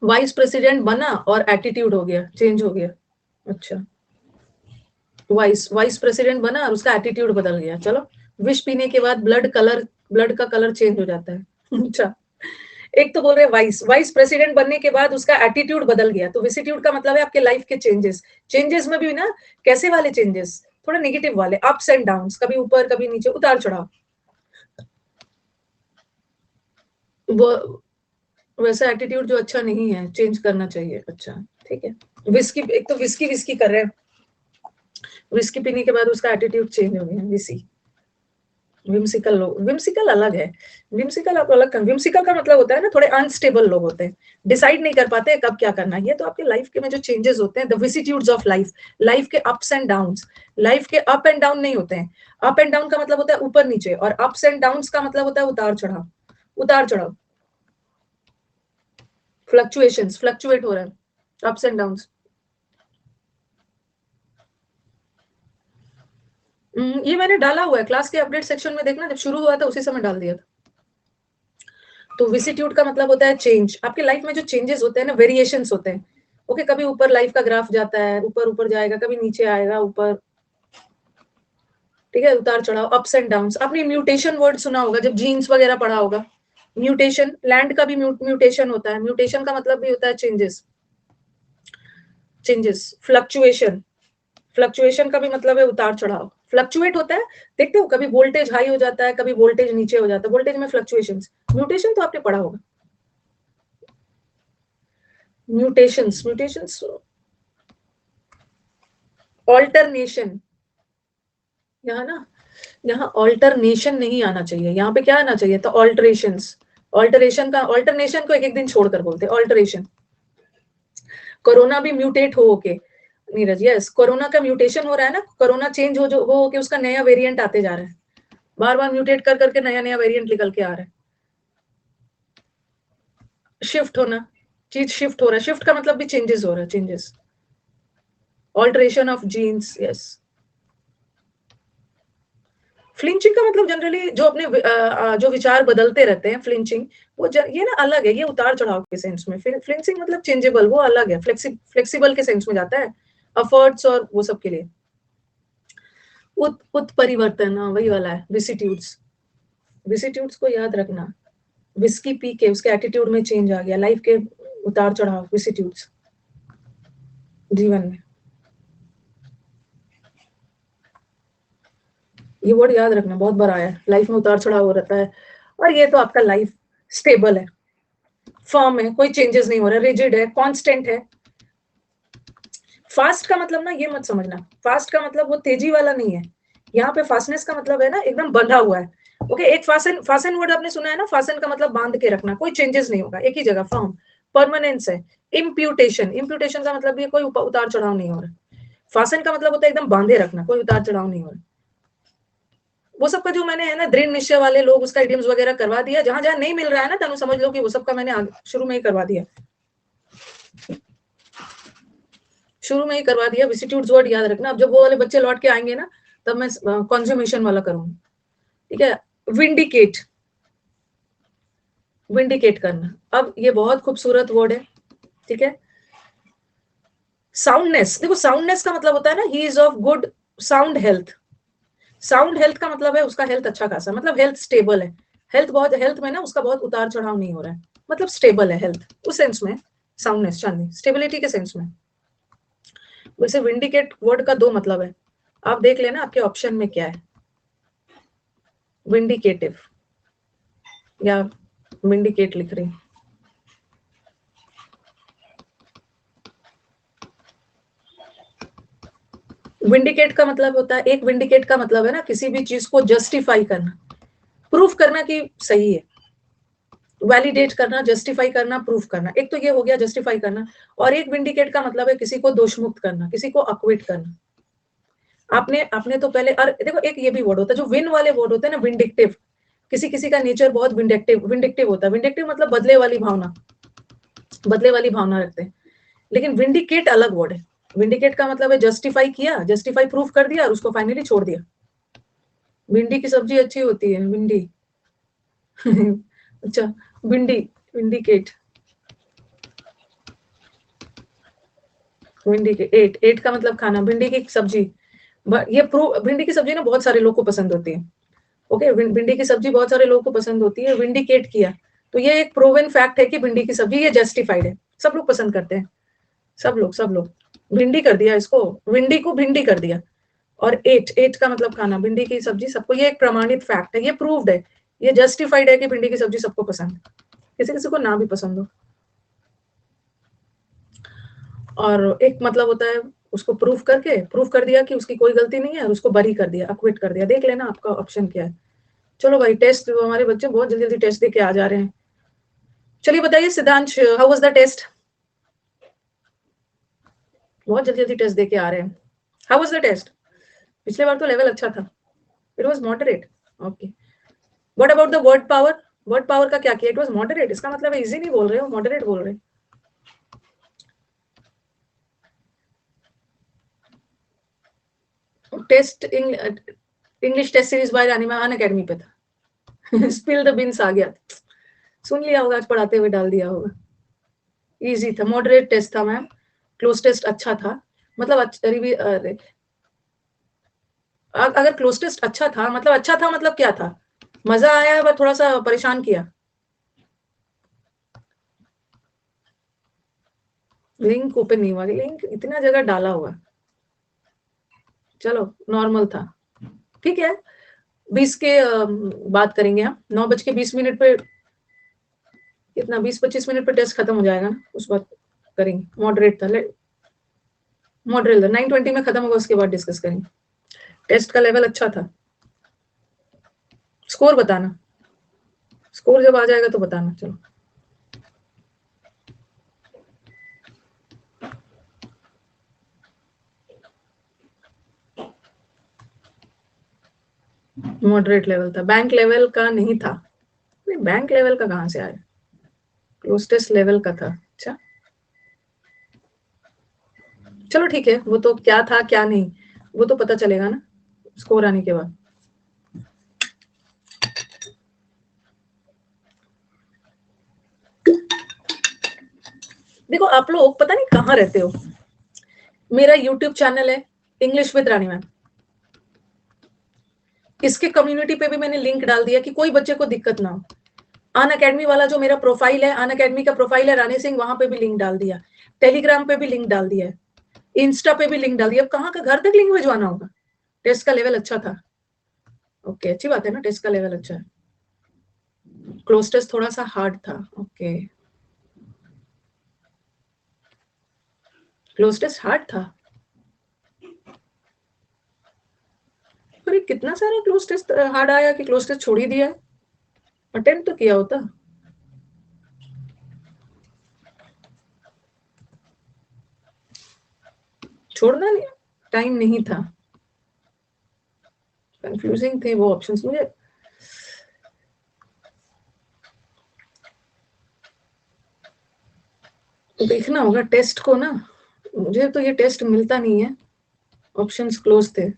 वाइस प्रेसिडेंट बना और एटीट्यूड हो गया, चेंज हो गया। अच्छा, वाइस प्रेसिडेंट बना और उसका एटीट्यूड बदल गया। चलो, विष पीने के बाद ब्लड का कलर चेंज हो जाता है। अच्छा, एक तो बोल रहे वाइस प्रेसिडेंट बनने के बाद उसका एटीट्यूड बदल गया, तो विसिट्यूड का मतलब है आपके लाइफ के चेंजेस में भी ना कैसे वाले चेंजेस, थोड़ा नेगेटिव वाले, अप्स एंड डाउन्स, कभी ऊपर कभी नीचे, उतार चढ़ाव, वैसा एटीट्यूड जो अच्छा नहीं है, चेंज करना चाहिए। अच्छा, ठीक है। विस्की, एक तो विस्की कर रहे हैं, विस्की पीने के बाद उसका एटीट्यूड चेंज हो गया। विम्सिकल अलग है। विम्सिकल आप अलग कर, विम्सिकल का मतलब होता है ना थोड़े अनस्टेबल लोग होते हैं, डिसाइड नहीं कर पाते कब क्या करना है। ये तो आपके लाइफ के में जो चेंजेस होते हैं, the vicissitudes of life, life के अप्स एंड डाउन्स। लाइफ के अप एंड डाउन नहीं होते हैं। अप एंड डाउन का मतलब होता है ऊपर नीचे, और अप्स एंड डाउन्स का मतलब होता है उतार चढ़ाव, फ्लक्चुएट हो रहा है, अप्स एंड डाउन्स। ये मैंने डाला हुआ है क्लास के अपडेट सेक्शन में, देखना जब शुरू हुआ था उसी समय डाल दिया था। तो विसिट्यूड का मतलब होता है चेंज। आपके लाइफ में जो चेंजेस होते हैं ना, वेरिएशंस होते हैं। ओके, कभी ऊपर लाइफ का ग्राफ जाता है, ऊपर जाएगा, कभी नीचे आएगा, ऊपर, ठीक है, उतार चढ़ाव, अप्स एंड डाउन्स। आपने म्यूटेशन वर्ड सुना होगा जब जीन्स वगैरह पढ़ा होगा। म्यूटेशन, लैंड का भी म्यूटेशन होता है। म्यूटेशन का मतलब भी होता है चेंजेस। फ्लक्चुएशन का भी मतलब है उतार चढ़ाव। फ्लक्चुएट होता है, देखते हो, कभी वोल्टेज हाई हो जाता है, कभी वोल्टेज नीचे हो जाता है, वोल्टेज में फ्लक्चुएशंस। म्यूटेशन तो आपने पढ़ा होगा। म्यूटेशंस ऑल्टरनेशन, यहाँ ऑल्टरनेशन नहीं आना चाहिए, यहाँ पे क्या आना चाहिए? तो ऑल्टरेशंस। ऑल्टरनेशन को एक एक दिन छोड़कर बोलते हैं ऑल्टरेशन। कोरोना भी म्यूटेट हो के, नीरज, यस, कोरोना का म्यूटेशन हो रहा है ना, कोरोना चेंज हो के उसका नया वेरिएंट आते जा रहा है, बार बार म्यूटेट कर करके नया वेरिएंट निकल के आ रहा है। शिफ्ट होना, चीज शिफ्ट हो रहा है, शिफ्ट का मतलब भी चेंजेस हो रहा है, changes, alteration of genes, yes. Flinching का मतलब जनरली जो अपने जो विचार बदलते रहते हैं, फ्लिंचिंग, ये ना अलग है, ये उतार चढ़ाव के सेंस में। फ्लिंचिंग मतलब चेंजेबल, वो अलग है, फ्लेक्सिबल के सेंस में जाता है, एफर्ट्स और वो सब के लिए। उत्परिवर्तन, वही वाला है, विसिट्यूड्स को याद रखना। विस्की पी के उसके एटीट्यूड में चेंज आ गया, लाइफ के उतार चढ़ाव, विसिट्यूड्स जीवन में। ये वर्ड याद रखना, बहुत बार आया है, लाइफ में उतार चढ़ाव हो रहता है। और ये तो आपका लाइफ स्टेबल है, फर्म है, कोई चेंजेस नहीं हो रहा, रिजिड है, कांस्टेंट है। फास्ट का मतलब ना ये मत समझना, फास्ट का मतलब वो तेजी वाला नहीं है। यहाँ पे फास्टनेस का मतलब है ना एकदम बंधा हुआ है। ओके, एक फासन वर्ड आपने सुना है ना, फासन का मतलब बांध के रखना, कोई चेंजेस नहीं होगा, एक ही जगह, फर्म, परमानेंस है। इम्प्यूटेशन का मतलब ये कोई उतार चढ़ाव नहीं हो रहा। फासन का मतलब होता है एकदम बांधे रखना, कोई उतार चढ़ाव नहीं हो रहा। वो सबका जो मैंने है ना, दृढ़ निश्चय वाले लोग उसका इडियम्स वगैरह करवा दिया, जहां जहां नहीं मिल रहा है ना, तनु समझ लो कि वो सबका मैंने शुरू में ही करवा दिया, विसिट्यूड्स वर्ड याद रखना। अब जब वो वाले बच्चे लौट के आएंगे ना, तब मैं कंज्यूमेशन वाला करूंगी, ठीक है। विंडिकेट करना, अब ये बहुत खूबसूरत वर्ड है, ठीक है। साउंडनेस, देखो साउंडनेस का मतलब होता है ना, he is of good sound health. Sound health का मतलब है उसका हेल्थ अच्छा खासा, मतलब हेल्थ स्टेबल है। हेल्थ में ना उसका बहुत उतार चढ़ाव नहीं हो रहा है, मतलब स्टेबल है हेल्थ, उस सेंस में साउंडनेस, चांदी, स्टेबिलिटी के सेंस में। वैसे विंडिकेट वर्ड का दो मतलब है, आप देख लेना आपके ऑप्शन में क्या है, विंडिकेटिव या विंडिकेट लिख रही। विंडिकेट का मतलब होता है, एक विंडिकेट का मतलब है ना किसी भी चीज को जस्टिफाई करना, प्रूफ करना कि सही है, वैलिडेट करना, जस्टिफाई करना, प्रूफ करना। एक तो ये हो गया जस्टिफाई करना, और एक विंडिकेट का मतलब है किसी को दोषमुक्त करना, किसी को अक्विट करना। आपने तो पहले, और देखो एक ये भी वर्ड होता है, जो विन वाले वर्ड होते हैं ना, विंडिक्टिव, किसी किसी का नेचर बहुत विंडिक्टिव होता है। विंडिक्टिव मतलब बदले वाली भावना रखते हैं। लेकिन विंडिकेट अलग वर्ड है। विंडिकेट का मतलब है जस्टिफाई किया, जस्टिफाई प्रूफ कर दिया और उसको फाइनली छोड़ दिया। भिंडी की सब्जी अच्छी होती है, भिंडी अच्छा, भिंडी, विंडिकेट, एट का मतलब खाना, भिंडी की सब्जी। ये भिंडी की सब्जी ना बहुत सारे लोग को पसंद होती है। ओके, भिंडी की सब्जी बहुत सारे लोगों को पसंद होती है। विंडिकेट किया तो ये एक प्रूवन फैक्ट है कि भिंडी की सब्जी ये जस्टिफाइड है, सब लोग पसंद करते हैं, सब लोग भिंडी कर दिया इसको, विंडी को भिंडी कर दिया। और एट का मतलब खाना, भिंडी की सब्जी सबको, ये एक प्रमाणित फैक्ट है, ये प्रूव्ड है, ये जस्टिफाइड है कि भिंडी की सब्जी सबको पसंद है, किसी किसी को ना भी पसंद हो। और एक मतलब होता है उसको प्रूफ कर दिया कि उसकी कोई गलती नहीं है और उसको बरी कर दिया, अक्विट कर दिया। देख लेना आपका ऑप्शन क्या है। चलो भाई, टेस्ट, हमारे बच्चे बहुत जल्दी जल्दी टेस्ट देके आ जा रहे हैं। चलिए बताइए Siddhansh, how was the test? बहुत जल्दी जल्दी टेस्ट देके आ रहे हैं। How was the test? पिछले बार तो लेवल अच्छा था, it was moderate. Okay, what about the word power? Word power का क्या किया? इट वाज मॉडरेट, इसका मतलब इजी नहीं बोल रहे हो, मॉडरेट बोल रहे। Test English test series by Ranima Unacademy पे था। स्पिल द बीन्स आ गया, सुन लिया होगा, आज पढ़ाते हुए डाल दिया होगा। इजी था, मॉडरेट टेस्ट था मैम, क्लोज टेस्ट अच्छा था, मतलब अगर क्लोज टेस्ट अच्छा था मतलब क्या था? मजा आया है, थोड़ा सा परेशान किया। लिंक ओपन नहीं हुआ, लिंक इतना जगह डाला हुआ। चलो नॉर्मल था, ठीक है। 20 के बात करेंगे हम, 9:20 पे, कितना 20-25 मिनट पे टेस्ट खत्म हो जाएगा ना, उस बात करेंगे। मॉडरेट था, मॉडरेट था, 9:20 में खत्म होगा, उसके बाद डिस्कस करेंगे। टेस्ट का लेवल अच्छा था। स्कोर बताना, स्कोर जब आ जाएगा तो बताना। चलो मॉडरेट लेवल था, बैंक लेवल का नहीं था। नहीं, बैंक लेवल का कहां से आया? क्लोज टेस्ट लेवल का था। अच्छा चलो ठीक है, वो तो क्या था क्या नहीं वो तो पता चलेगा ना स्कोर आने के बाद। देखो आप लोग पता नहीं कहाँ रहते हो, मेरा YouTube चैनल है इंग्लिश विद रानी मैम, इसके कम्युनिटी पे भी मैंने लिंक डाल दिया कि कोई बच्चे को दिक्कत ना हो। अनअकैडमी वाला जो मेरा प्रोफाइल है, अनअकैडमी का प्रोफाइल है रानी सिंह, वहां पे भी लिंक डाल दिया, टेलीग्राम पे भी लिंक डाल दिया है, इंस्टा पे भी लिंक डाल दिया। अब कहाँ का घर तक लिंक भिजवाना होगा? टेस्ट का लेवल अच्छा था, ओके अच्छी बात है ना, टेस्ट का लेवल अच्छा है। क्लोज टेस्ट थोड़ा सा हार्ड था, ओके क्लोज टेस्ट हार्ड था। अरे कितना सारा क्लोज टेस्ट हार्ड आया कि क्लोज टेस्ट छोड़ ही दिया है, अटेम्प्ट तो किया होता। छोड़ना नहीं, टाइम नहीं था, कंफ्यूजिंग थे वो ऑप्शंस मुझे। देखना होगा टेस्ट को ना, मुझे तो ये टेस्ट मिलता नहीं है, ऑप्शंस क्लोज थे।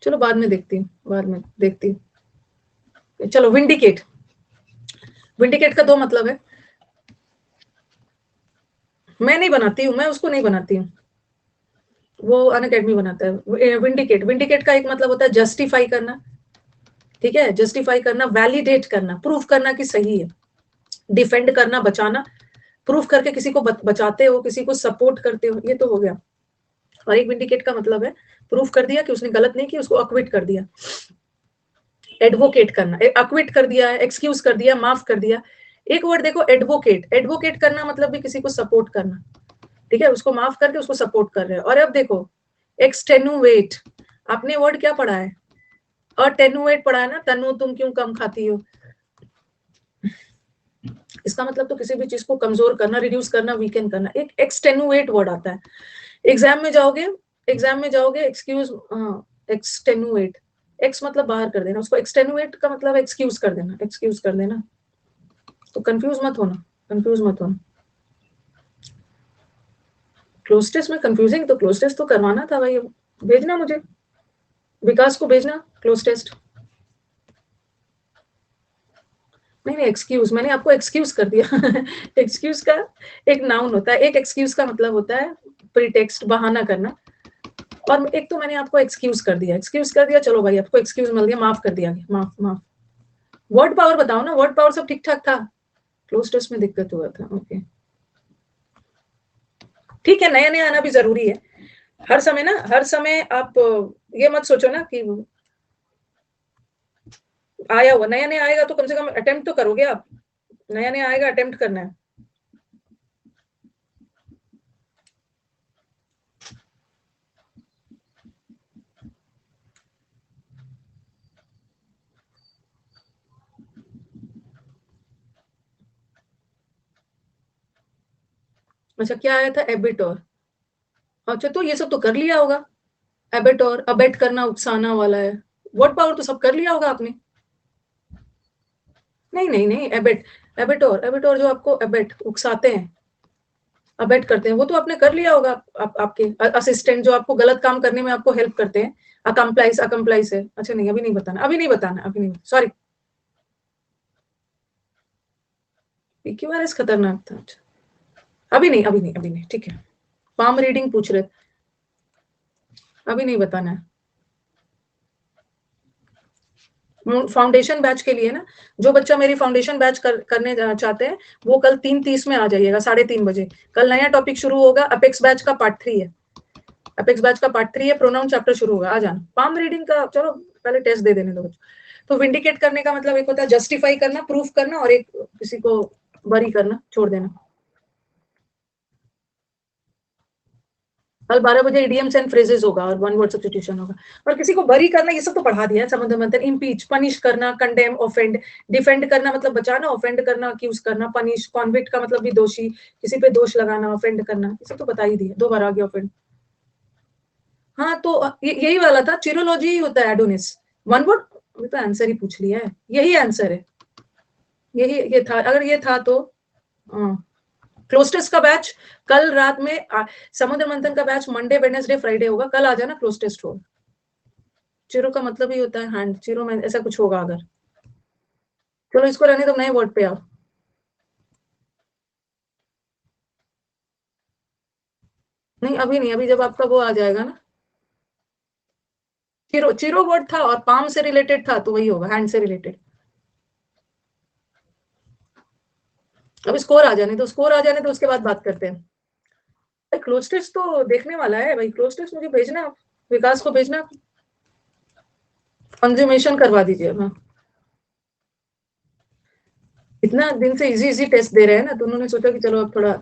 चलो बाद में देखती हूँ, चलो विंडिकेट, विंडिकेट का दो मतलब है, मैं नहीं बनाती हूँ, मैं उसको नहीं बनाती हूँ, वो अनअकैडमी बनाता है। विंडिकेट का एक मतलब होता है जस्टिफाई करना, ठीक है, जस्टिफाई करना, वैलिडेट करना, प्रूफ करना कि सही है, डिफेंड करना, बचाना, प्रूफ करके किसी को बचाते हो, किसी को सपोर्ट करते हो, ये तो हो गया। और एक विंडिकेट का मतलब है प्रूफ कर दिया कि उसने गलत नहीं की, उसको अक्विट कर दिया, एडवोकेट करना, अक्विट कर दिया, एक्सक्यूज कर दिया, माफ कर दिया। एक वर्ड देखो एडवोकेट, एडवोकेट करना मतलब भी किसी को सपोर्ट करना, ठीक है, उसको माफ करके उसको सपोर्ट कर रहे हैं। और अब देखो एक्सटेनुएट, आपने वर्ड क्या पढ़ा है? अटेनुएट पढ़ा है ना, तनु तुम क्यों कम खाती हो, इसका मतलब तो किसी भी चीज को कमजोर करना, रिड्यूस करना, वीकेंड करना। एक एक्सटेनुएट वर्ड आता है, एग्जाम में जाओगे एग्जाम में जाओगे एक्सक्यूज, एक्सटेनुएट, एक्स मतलब बाहर कर देना, उसको एक्सटेनुएट का मतलब एक्सक्यूज कर देना, एक्सक्यूज कर देना। तो कंफ्यूज मत होना, कंफ्यूज मत होना। क्लोज टेस्ट में कंफ्यूजिंग, तो क्लोज टेस्ट तो करवाना था भाई, भेजना मुझे, विकास को भेजना क्लोज टेस्ट। नहीं नहीं, एक्सक्यूज, मैंने आपको एक्सक्यूज कर दिया। एक्सक्यूज का एक नाउन होता है, एक एक्सक्यूज का मतलब होता है प्रीटेक्स्ट, बहाना करना, और एक तो मैंने आपको एक्सक्यूज कर दिया, एक्सक्यूज कर दिया, चलो भाई आपको एक्सक्यूज मिल गया, माफ कर दिया, माफ माफ। वर्ड पावर बताओ ना, वर्ड पावर सब ठीक ठाक था, क्लोज टेस्ट में दिक्कत हुआ था। ओके ठीक है, नया नया आना भी जरूरी है। हर समय ना, हर समय आप ये मत सोचो ना कि आया हुआ, नया नया आएगा तो कम से कम अटेम्प्ट तो करोगे आप, नया नया आएगा, अटेम्प्ट करना है। अच्छा क्या आया था, एबिटोर, अच्छा तो ये सब तो कर लिया होगा, एबेटोर, अबेट करना, उकसाना वाला है, वर्ड पावर तो सब कर लिया होगा आपने। नहीं नहीं नहीं, एबेट, एबेटोर, एबेटोर जो आपको एबेट उकसाते हैं, अबेट करते हैं, वो तो आपने कर लिया होगा, आपके असिस्टेंट जो आपको गलत काम करने में आपको हेल्प करते हैं, अकम्प्लाइज, अकम्प्लाइज है। अच्छा नहीं, अभी नहीं बताना, अभी नहीं बताना, अभी नहीं, सॉरी। पीक्यूआरएस खतरनाक था, अच्छा अभी नहीं, अभी नहीं, अभी नहीं, ठीक है। पाम रीडिंग पूछ रहे, अभी नहीं बताना है। फाउंडेशन बैच के लिए ना, जो बच्चा मेरी फाउंडेशन बैच करने चाहते हैं, वो कल 3:30 में आ जाइएगा, 3:30 बजे। कल नया टॉपिक शुरू होगा, अपेक्स बैच का पार्ट 3 है, अपेक्स बैच का पार्ट 3 है, प्रोनाउन चैप्टर शुरू होगा, आ जाना। पाम रीडिंग का चलो पहले टेस्ट दे देने दो। तो विंडिकेट करने का मतलब एक होता है जस्टिफाई करना, प्रूफ करना, और एक किसी को बरी करना, छोड़ देना। कल 12 बजे इडियम्स एंड फ्रेजेस होगा और वन वर्ड सब्स्टिट्यूशन होगा, और किसी को बरी करना, ये सब तो पढ़ा दिया है, समुद्र मंथन। इम्पीच, पनिश करना, कंडेम, ऑफेंड, डिफेंड करना मतलब बचाना, ऑफेंड करना अक्यूज करना, पनिश, कॉन्विक्ट का मतलब भी दोषी, किसी पे दोष लगाना, ऑफेंड करना, ये सब तो बता ही दिया, 2 बार आ गया ऑफेंड। हाँ तो यही वाला था, चिरोलॉजी ही होता है एडोनिस, वन वर्ड, अभी तो आंसर ही पूछ लिया है, यही आंसर है, यही ये था, अगर ये था तो। क्लोज टेस्ट का बैच कल रात में, समुद्र मंथन का बैच मंडे वेडनेसडे फ्राइडे होगा, कल आ जाना, क्लोज टेस्ट होगा। चिरो का मतलब ही होता है हैंड, चिरो में ऐसा कुछ होगा अगर, चलो इसको रहने दो, नए वर्ड पे आओ। नहीं अभी नहीं, अभी जब आपका वो आ जाएगा ना, चिरो, चिरो वर्ड था और पाम से रिलेटेड था, तो वही होगा, हैंड से रिलेटेड। अब स्कोर आ जाने तो, स्कोर आ जाने तो उसके बाद बात करते हैं। क्लोज टेस्ट तो देखने वाला है भाई, क्लोज टेस्ट मुझे भेजना, विकास को भेजना, कंज्यूमेशन करवा दीजिए। हाँ, इतना दिन से इजी इजी टेस्ट दे रहे हैं ना, तो उन्होंने सोचा कि चलो अब थोड़ा।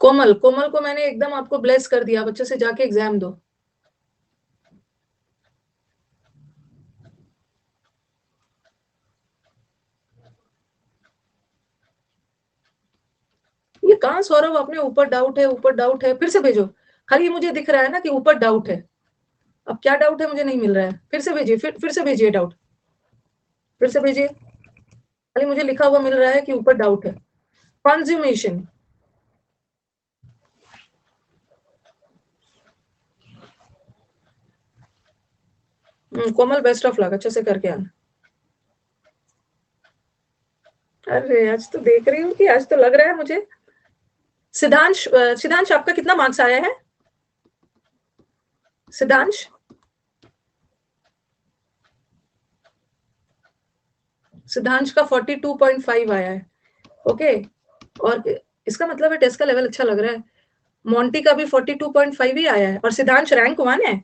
कोमल, कोमल को मैंने एकदम आपको ब्लेस कर दिया, बच्चे से जाके एग्जाम दो। ये कहाँ सौरभ, अपने ऊपर डाउट है, ऊपर डाउट है, फिर से भेजो। खाली मुझे दिख रहा है ना कि ऊपर डाउट है, अब क्या डाउट है मुझे नहीं मिल रहा है, फिर से भेजिए, फिर से भेजिए डाउट, फिर से भेजिए। खाली मुझे लिखा हुआ मिल रहा है कि ऊपर डाउट है। Consummation, Komal best of luck, अच्छे से करके आना। अरे आज तो देख रही हूँ कि आज तो लग रहा है मुझे। सिद्धांश, सिद्धांश आपका कितना मार्क्स आया है, सिद्धांश? सिद्धांश का 42.5 आया है, ओके। और इसका मतलब है टेस्ट का लेवल अच्छा लग रहा है। मोंटी का भी 42.5 ही आया है, और सिद्धांश रैंक 1 है।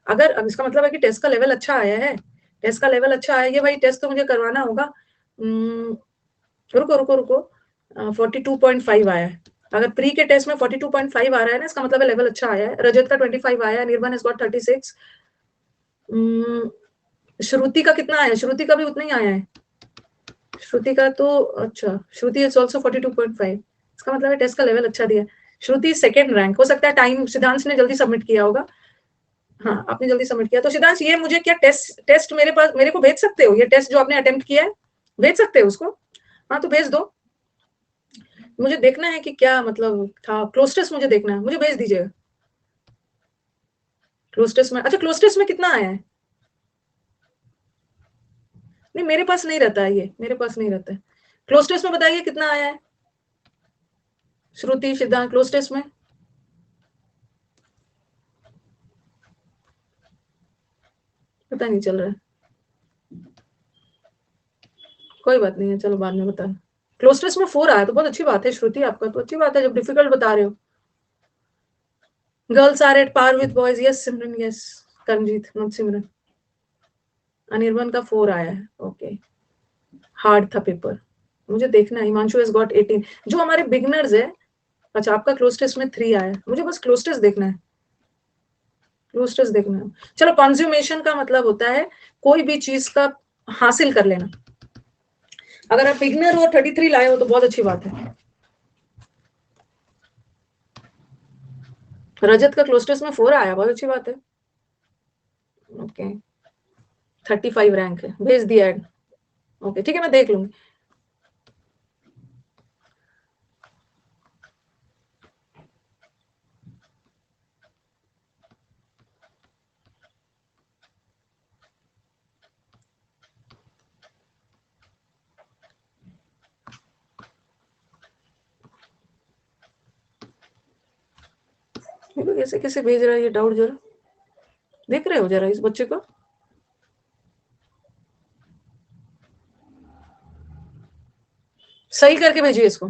अगर अब इसका मतलब है कि टेस्ट का लेवल अच्छा आया है, टेस्ट का लेवल अच्छा आया, ये भाई टेस्ट तो मुझे करवाना होगा। रुको रुको रुको, 42.5 आया है, अगर प्री के टेस्ट में 42.5 आ रहा है ना, इसका मतलब है लेवल अच्छा आया है। रजत का 25 आया, निर्वन has got 36। श्रुति का कितना आया? श्रुति का भी उतना ही आया है। श्रुति का तो अच्छा, श्रुति इज ऑल्सो 42.5, इसका मतलब है टेस्ट का लेवल अच्छा दिया। श्रुति सेकंड रैंक, हो सकता है टाइम सिद्धांश ने जल्दी सबमिट किया होगा। हाँ, आपने जल्दी सबमिट किया। तो सिद्धांश, ये मुझे क्या टेस्ट मेरे को भेज सकते हो? ये टेस्ट जो आपने अटेम्प्ट किया है, भेज सकते हो उसको? हाँ तो भेज दो, मुझे देखना है कि क्या मतलब था। क्लोज टेस्ट मुझे देखना है, मुझे भेज दीजिएगा। क्लोज टेस्ट में, अच्छा क्लोज टेस्ट में कितना आया है? नहीं, मेरे पास नहीं रहता है, ये मेरे पास नहीं रहता है। क्लोज टेस्ट में बताइए कितना आया है श्रुति, सिद्धांत, क्लोज टेस्ट में? पता नहीं चल रहा है, कोई बात नहीं है, चलो बाद में बता। क्लोज टेस्ट में 4 आया तो बहुत अच्छी बात है श्रुति, आपका तो अच्छी बात है जब डिफिकल्ट बता रहे हो। Girls are at par with boys, yes Simran, yes Karanjeet, not Simran. Anirban का 4 आया है, ओके। हार्ड था पेपर, मुझे देखना है। हिमांशु हैज गॉट 18, जो हमारे बिगनर्स है। अच्छा, आपका क्लोज टेस्ट में 3 आया है, मुझे बस क्लोज टेस्ट देखना है, क्लोज टेस्ट देखना है। चलो, कंज्यूमेशन का मतलब होता है कोई भी चीज का हासिल कर लेना। अगर आप बिगनर हो 33 लाए हो तो बहुत अच्छी बात है। रजत का क्लोज टेस्ट में 4 आया, बहुत अच्छी बात है, ओके। 35 रैंक है, भेज दिया है, ओके ठीक है, मैं देख लूंगी। कैसे कैसे भेज रहा है ये डाउट, जरा देख रहे हो जरा इस बच्चे को? सही करके भेजिए इसको,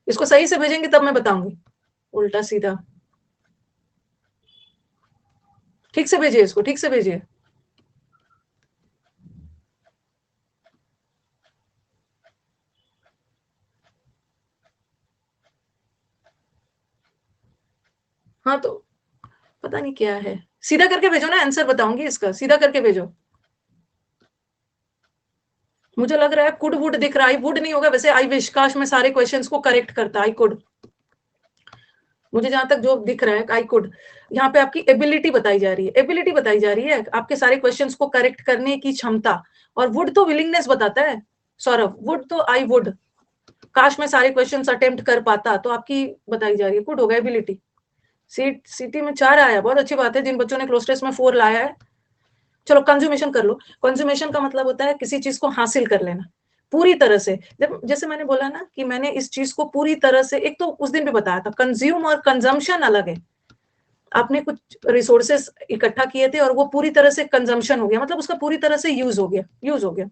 इसको सही से भेजेंगे तब मैं बताऊंगी। उल्टा सीधा, ठीक से भेजिए इसको, ठीक से भेजिए। हाँ तो पता नहीं क्या है, सीधा करके भेजो ना, आंसर बताऊंगी इसका, सीधा करके भेजो। मुझे लग रहा है कुड वुड दिख रहा है, वुड नहीं होगा वैसे। आई विश, काश मैं सारे क्वेश्चंस को करेक्ट करता। आई कुड, मुझे जहां तक जो दिख रहा है आई कुड। यहाँ पे आपकी एबिलिटी बताई जा रही है, एबिलिटी बताई जा रही है, आपके सारे क्वेश्चंस को करेक्ट करने की क्षमता। और वुड तो विलिंगनेस बताता है सौरभ, वुड तो आई वुड, काश मैं सारे क्वेश्चंस अटेम्प्ट कर पाता, तो आपकी बताई जा रही है कुड होगा एबिलिटी। सीटी में 4 आया, बहुत अच्छी बात है। जिन बच्चों ने क्लोज टेस्ट में 4 लाया है, चलो कंज्यूमेशन कर लो। कंज्यूमेशन का मतलब होता है किसी चीज को हासिल कर लेना पूरी तरह से। जब जैसे मैंने बोला ना कि मैंने इस चीज को पूरी तरह से, एक तो उस दिन भी बताया था, कंज्यूम और कंजम्पशन अलग है। आपने कुछ रिसोर्सेस इकट्ठा किए थे और वो पूरी तरह से कंजम्पशन हो गया, मतलब उसका पूरी तरह से यूज हो गया, यूज हो गया।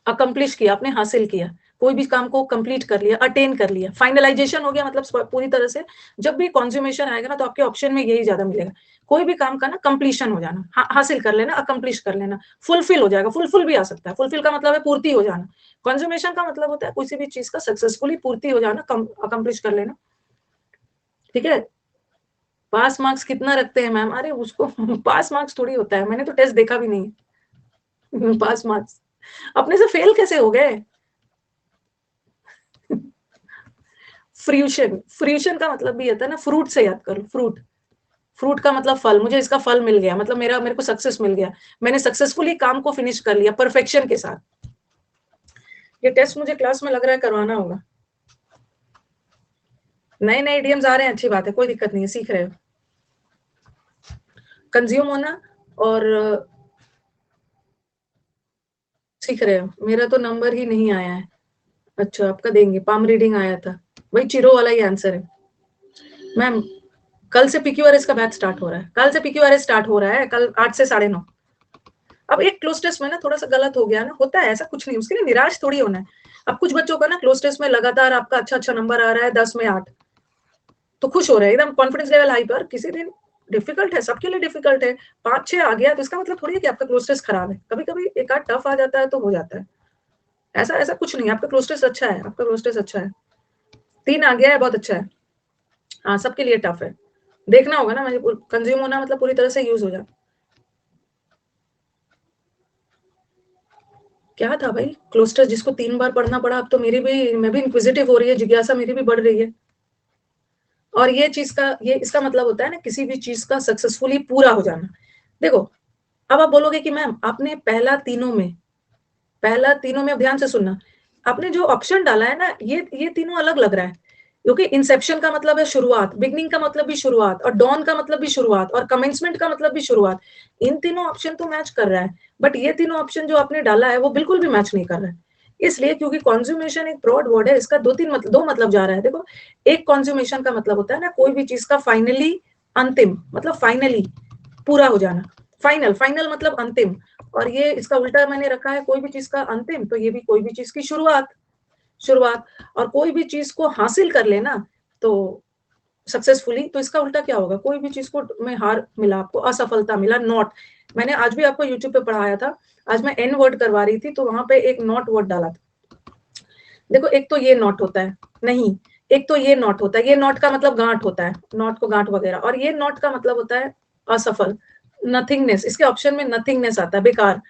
अकम्प्लिश किया, आपने हासिल किया, कोई भी काम को कंप्लीट कर लिया, अटेन कर लिया, फाइनलाइजेशन हो गया, मतलब पूरी तरह से। जब भी कंज्यूमेशन आएगा ना तो आपके ऑप्शन में यही ज्यादा मिलेगा, कोई भी काम का ना कंप्लीशन हो जाना, हासिल कर लेना, अकम्प्लिश कर लेना, फुलफिल हो जाएगा। फुलफिल भी आ सकता है, फुलफिल का मतलब है पूर्ति हो जाना। कंज्यूमेशन का मतलब होता है किसी भी चीज का सक्सेसफुली पूर्ति हो जाना, अकम्प्लिश कर लेना, ठीक है। पास मार्क्स कितना रखते हैं मैम? अरे उसको पास मार्क्स थोड़ी होता है, मैंने तो टेस्ट देखा भी नहीं है। पास मार्क्स अपने से फेल कैसे हो गए? फ्रूशन, फ्रूशन का मतलब भी होता है ना, फ्रूट से याद करो, फ्रूट, फ्रूट का मतलब फल। मुझे इसका फल मिल गया, मतलब मेरे को सक्सेस मिल गया, मैंने सक्सेसफुली काम को फिनिश कर लिया परफेक्शन के साथ। ये टेस्ट मुझे क्लास में लग रहा है करवाना होगा। नए नए इडियम्स आ रहे हैं, अच्छी बात है, कोई दिक्कत नहीं है, सीख रहे हो। कंज्यूम होना और सीख रहे हो। मेरा तो नंबर ही नहीं आया है। अच्छा, आपका देंगे, पाम रीडिंग आया था, वही चिरो वाला ही आंसर है। मैम कल से पीक्यूआरएस का बैच स्टार्ट हो रहा है, कल से पीक्यूआरएस स्टार्ट हो रहा है, कल 8 से 9:30। अब एक क्लोज टेस्ट में ना थोड़ा सा गलत हो गया ना, होता है ऐसा, कुछ नहीं, उसके लिए निराश थोड़ी होना है। अब कुछ बच्चों का ना क्लोज टेस्ट में लगातार आपका अच्छा अच्छा नंबर आ रहा है, 10 में 8, तो खुश हो रहे हैं, एकदम कॉन्फिडेंस लेवल हाई पर। किसी दिन डिफिकल्ट है, सबके लिए डिफिकल्ट है। 5-6 आ गया तो इसका मतलब थोड़ी है कि आपका क्लोज टेस्ट खराब है। कभी-कभी एक आध टफ आ जाता है तो हो जाता है। ऐसा ऐसा कुछ नहीं है, आपका क्लोज टेस्ट अच्छा है, आपका क्लोज टेस्ट अच्छा है। 3 आ गया है, बहुत अच्छा है। हाँ, सबके लिए टफ है। देखना होगा ना, मुझे कंज्यूम होना मतलब पूरी तरह से यूज़ हो जाए। क्या था भाई? क्लोज टेस्ट जिसको 3 बार पढ़ना पड़ा, अब तो मैं भी इंक्विजिटिव हो रही है, जिज्ञासा मेरी भी बढ़ रही है। और ये इसका मतलब होता है ना किसी भी चीज़ का सक्सेसफुली पूरा हो जाना। देखो, अब आप बोलोगे कि मैम आपने पहला तीनों में, अब ध्यान से सुनना, आपने जो ऑप्शन डाला है ना, ये तीनों अलग लग रहा है। क्योंकि इंसेप्शन का मतलब है शुरुआत, बिगिनिंग का मतलब भी शुरुआत, और डॉन का मतलब भी शुरुआत, और कमेंसमेंट का मतलब भी शुरुआत। इन तीनों ऑप्शन तो मैच कर रहा है, बट ये तीनों ऑप्शन जो आपने डाला है वो बिल्कुल भी मैच नहीं कर रहा है। इसलिए क्योंकि कॉन्ज्यूमेशन एक ब्रॉड वर्ड है, इसका दो मतलब जा रहा है। देखो, एक कॉन्ज्यूमेशन का मतलब होता है ना कोई भी चीज का फाइनली, अंतिम मतलब फाइनली पूरा हो जाना। फाइनल फाइनल मतलब अंतिम। और ये इसका उल्टा मैंने रखा है, कोई भी चीज का अंतिम, तो ये भी कोई भी चीज की शुरुआत। शुरुआत। और कोई भी चीज को हासिल कर लेना तो सक्सेसफुली, तो इसका उल्टा क्या होगा? कोई भी चीज को में हार मिला, आपको असफलता मिला, नॉट। मैंने आज भी आपको यूट्यूब पे पढ़ाया था। आज मैं एन वर्ड करवा रही थी तो वहां पे एक नॉट वर्ड डाला था। देखो, एक तो ये नॉट होता है, नहीं, एक तो ये नॉट होता है। ये नॉट का मतलब गांठ होता है, नॉट को गांठ वगैरह, और ये नॉट का मतलब होता है असफल, नथिंगनेस। इसके ऑप्शन में नथिंगनेस आता है, बेकार।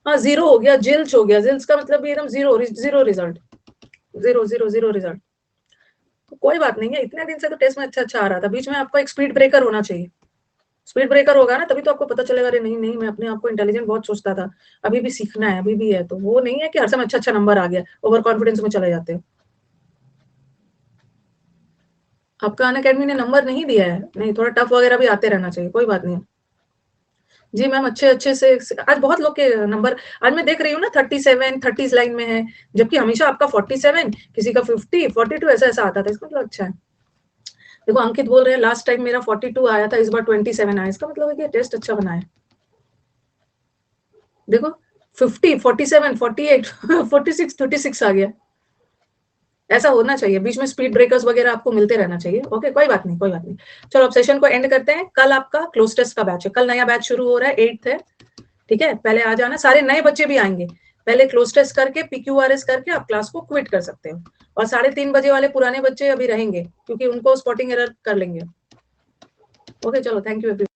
हाँ, जीरो हो गया, जिल्च हो गया। जिल्च का मतलब भी एकदम zero, zero result, zero zero zero result. तो कोई बात नहीं है, इतने दिन से तो टेस्ट में अच्छा आ रहा था। बीच में आपका एक स्पीड ब्रेकर होना चाहिए। स्पीड ब्रेकर होगा ना, तभी तो आपको पता चलेगा, अरे नहीं नहीं, मैं अपने आप को इंटेलिजेंट बहुत सोचता था, अभी भी सीखना है, अभी भी है। तो वो नहीं है कि हर समय अच्छा नंबर आ गया, ओवर कॉन्फिडेंस में चले जाते हो। आपका अनअकैडमी ने नंबर नहीं दिया है, नहीं, थोड़ा टफ वगैरह भी आते रहना चाहिए, कोई बात नहीं। जी मैम, अच्छे अच्छे से आज बहुत लोग के नंबर, आज मैं देख रही हूँ ना 37 30 लाइन में है, जबकि हमेशा आपका 47, किसी का 50 42 ऐसा ऐसा आता था। इसका मतलब अच्छा है। देखो, अंकित बोल रहे हैं लास्ट टाइम मेरा 42 आया था, इस बार 27 आया। इसका मतलब है कि टेस्ट अच्छा बना है। देखो, 50 47 48 46 36 आ गया। ऐसा होना चाहिए, बीच में स्पीड ब्रेकर्स वगैरह आपको मिलते रहना चाहिए। ओके, कोई बात नहीं, कोई बात नहीं। चलो, अब सेशन को एंड करते हैं। कल आपका क्लोज टेस्ट का बैच है, कल नया बैच शुरू हो रहा है, 8th है। ठीक है, पहले आ जाना, सारे नए बच्चे भी आएंगे। पहले क्लोज टेस्ट करके PQRS करके आप क्लास को क्विट कर सकते हो। और 3:30 बजे वाले पुराने बच्चे अभी रहेंगे, क्योंकि उनको स्पॉटिंग एरर कर लेंगे। ओके, चलो, थैंक यू एवरीवन।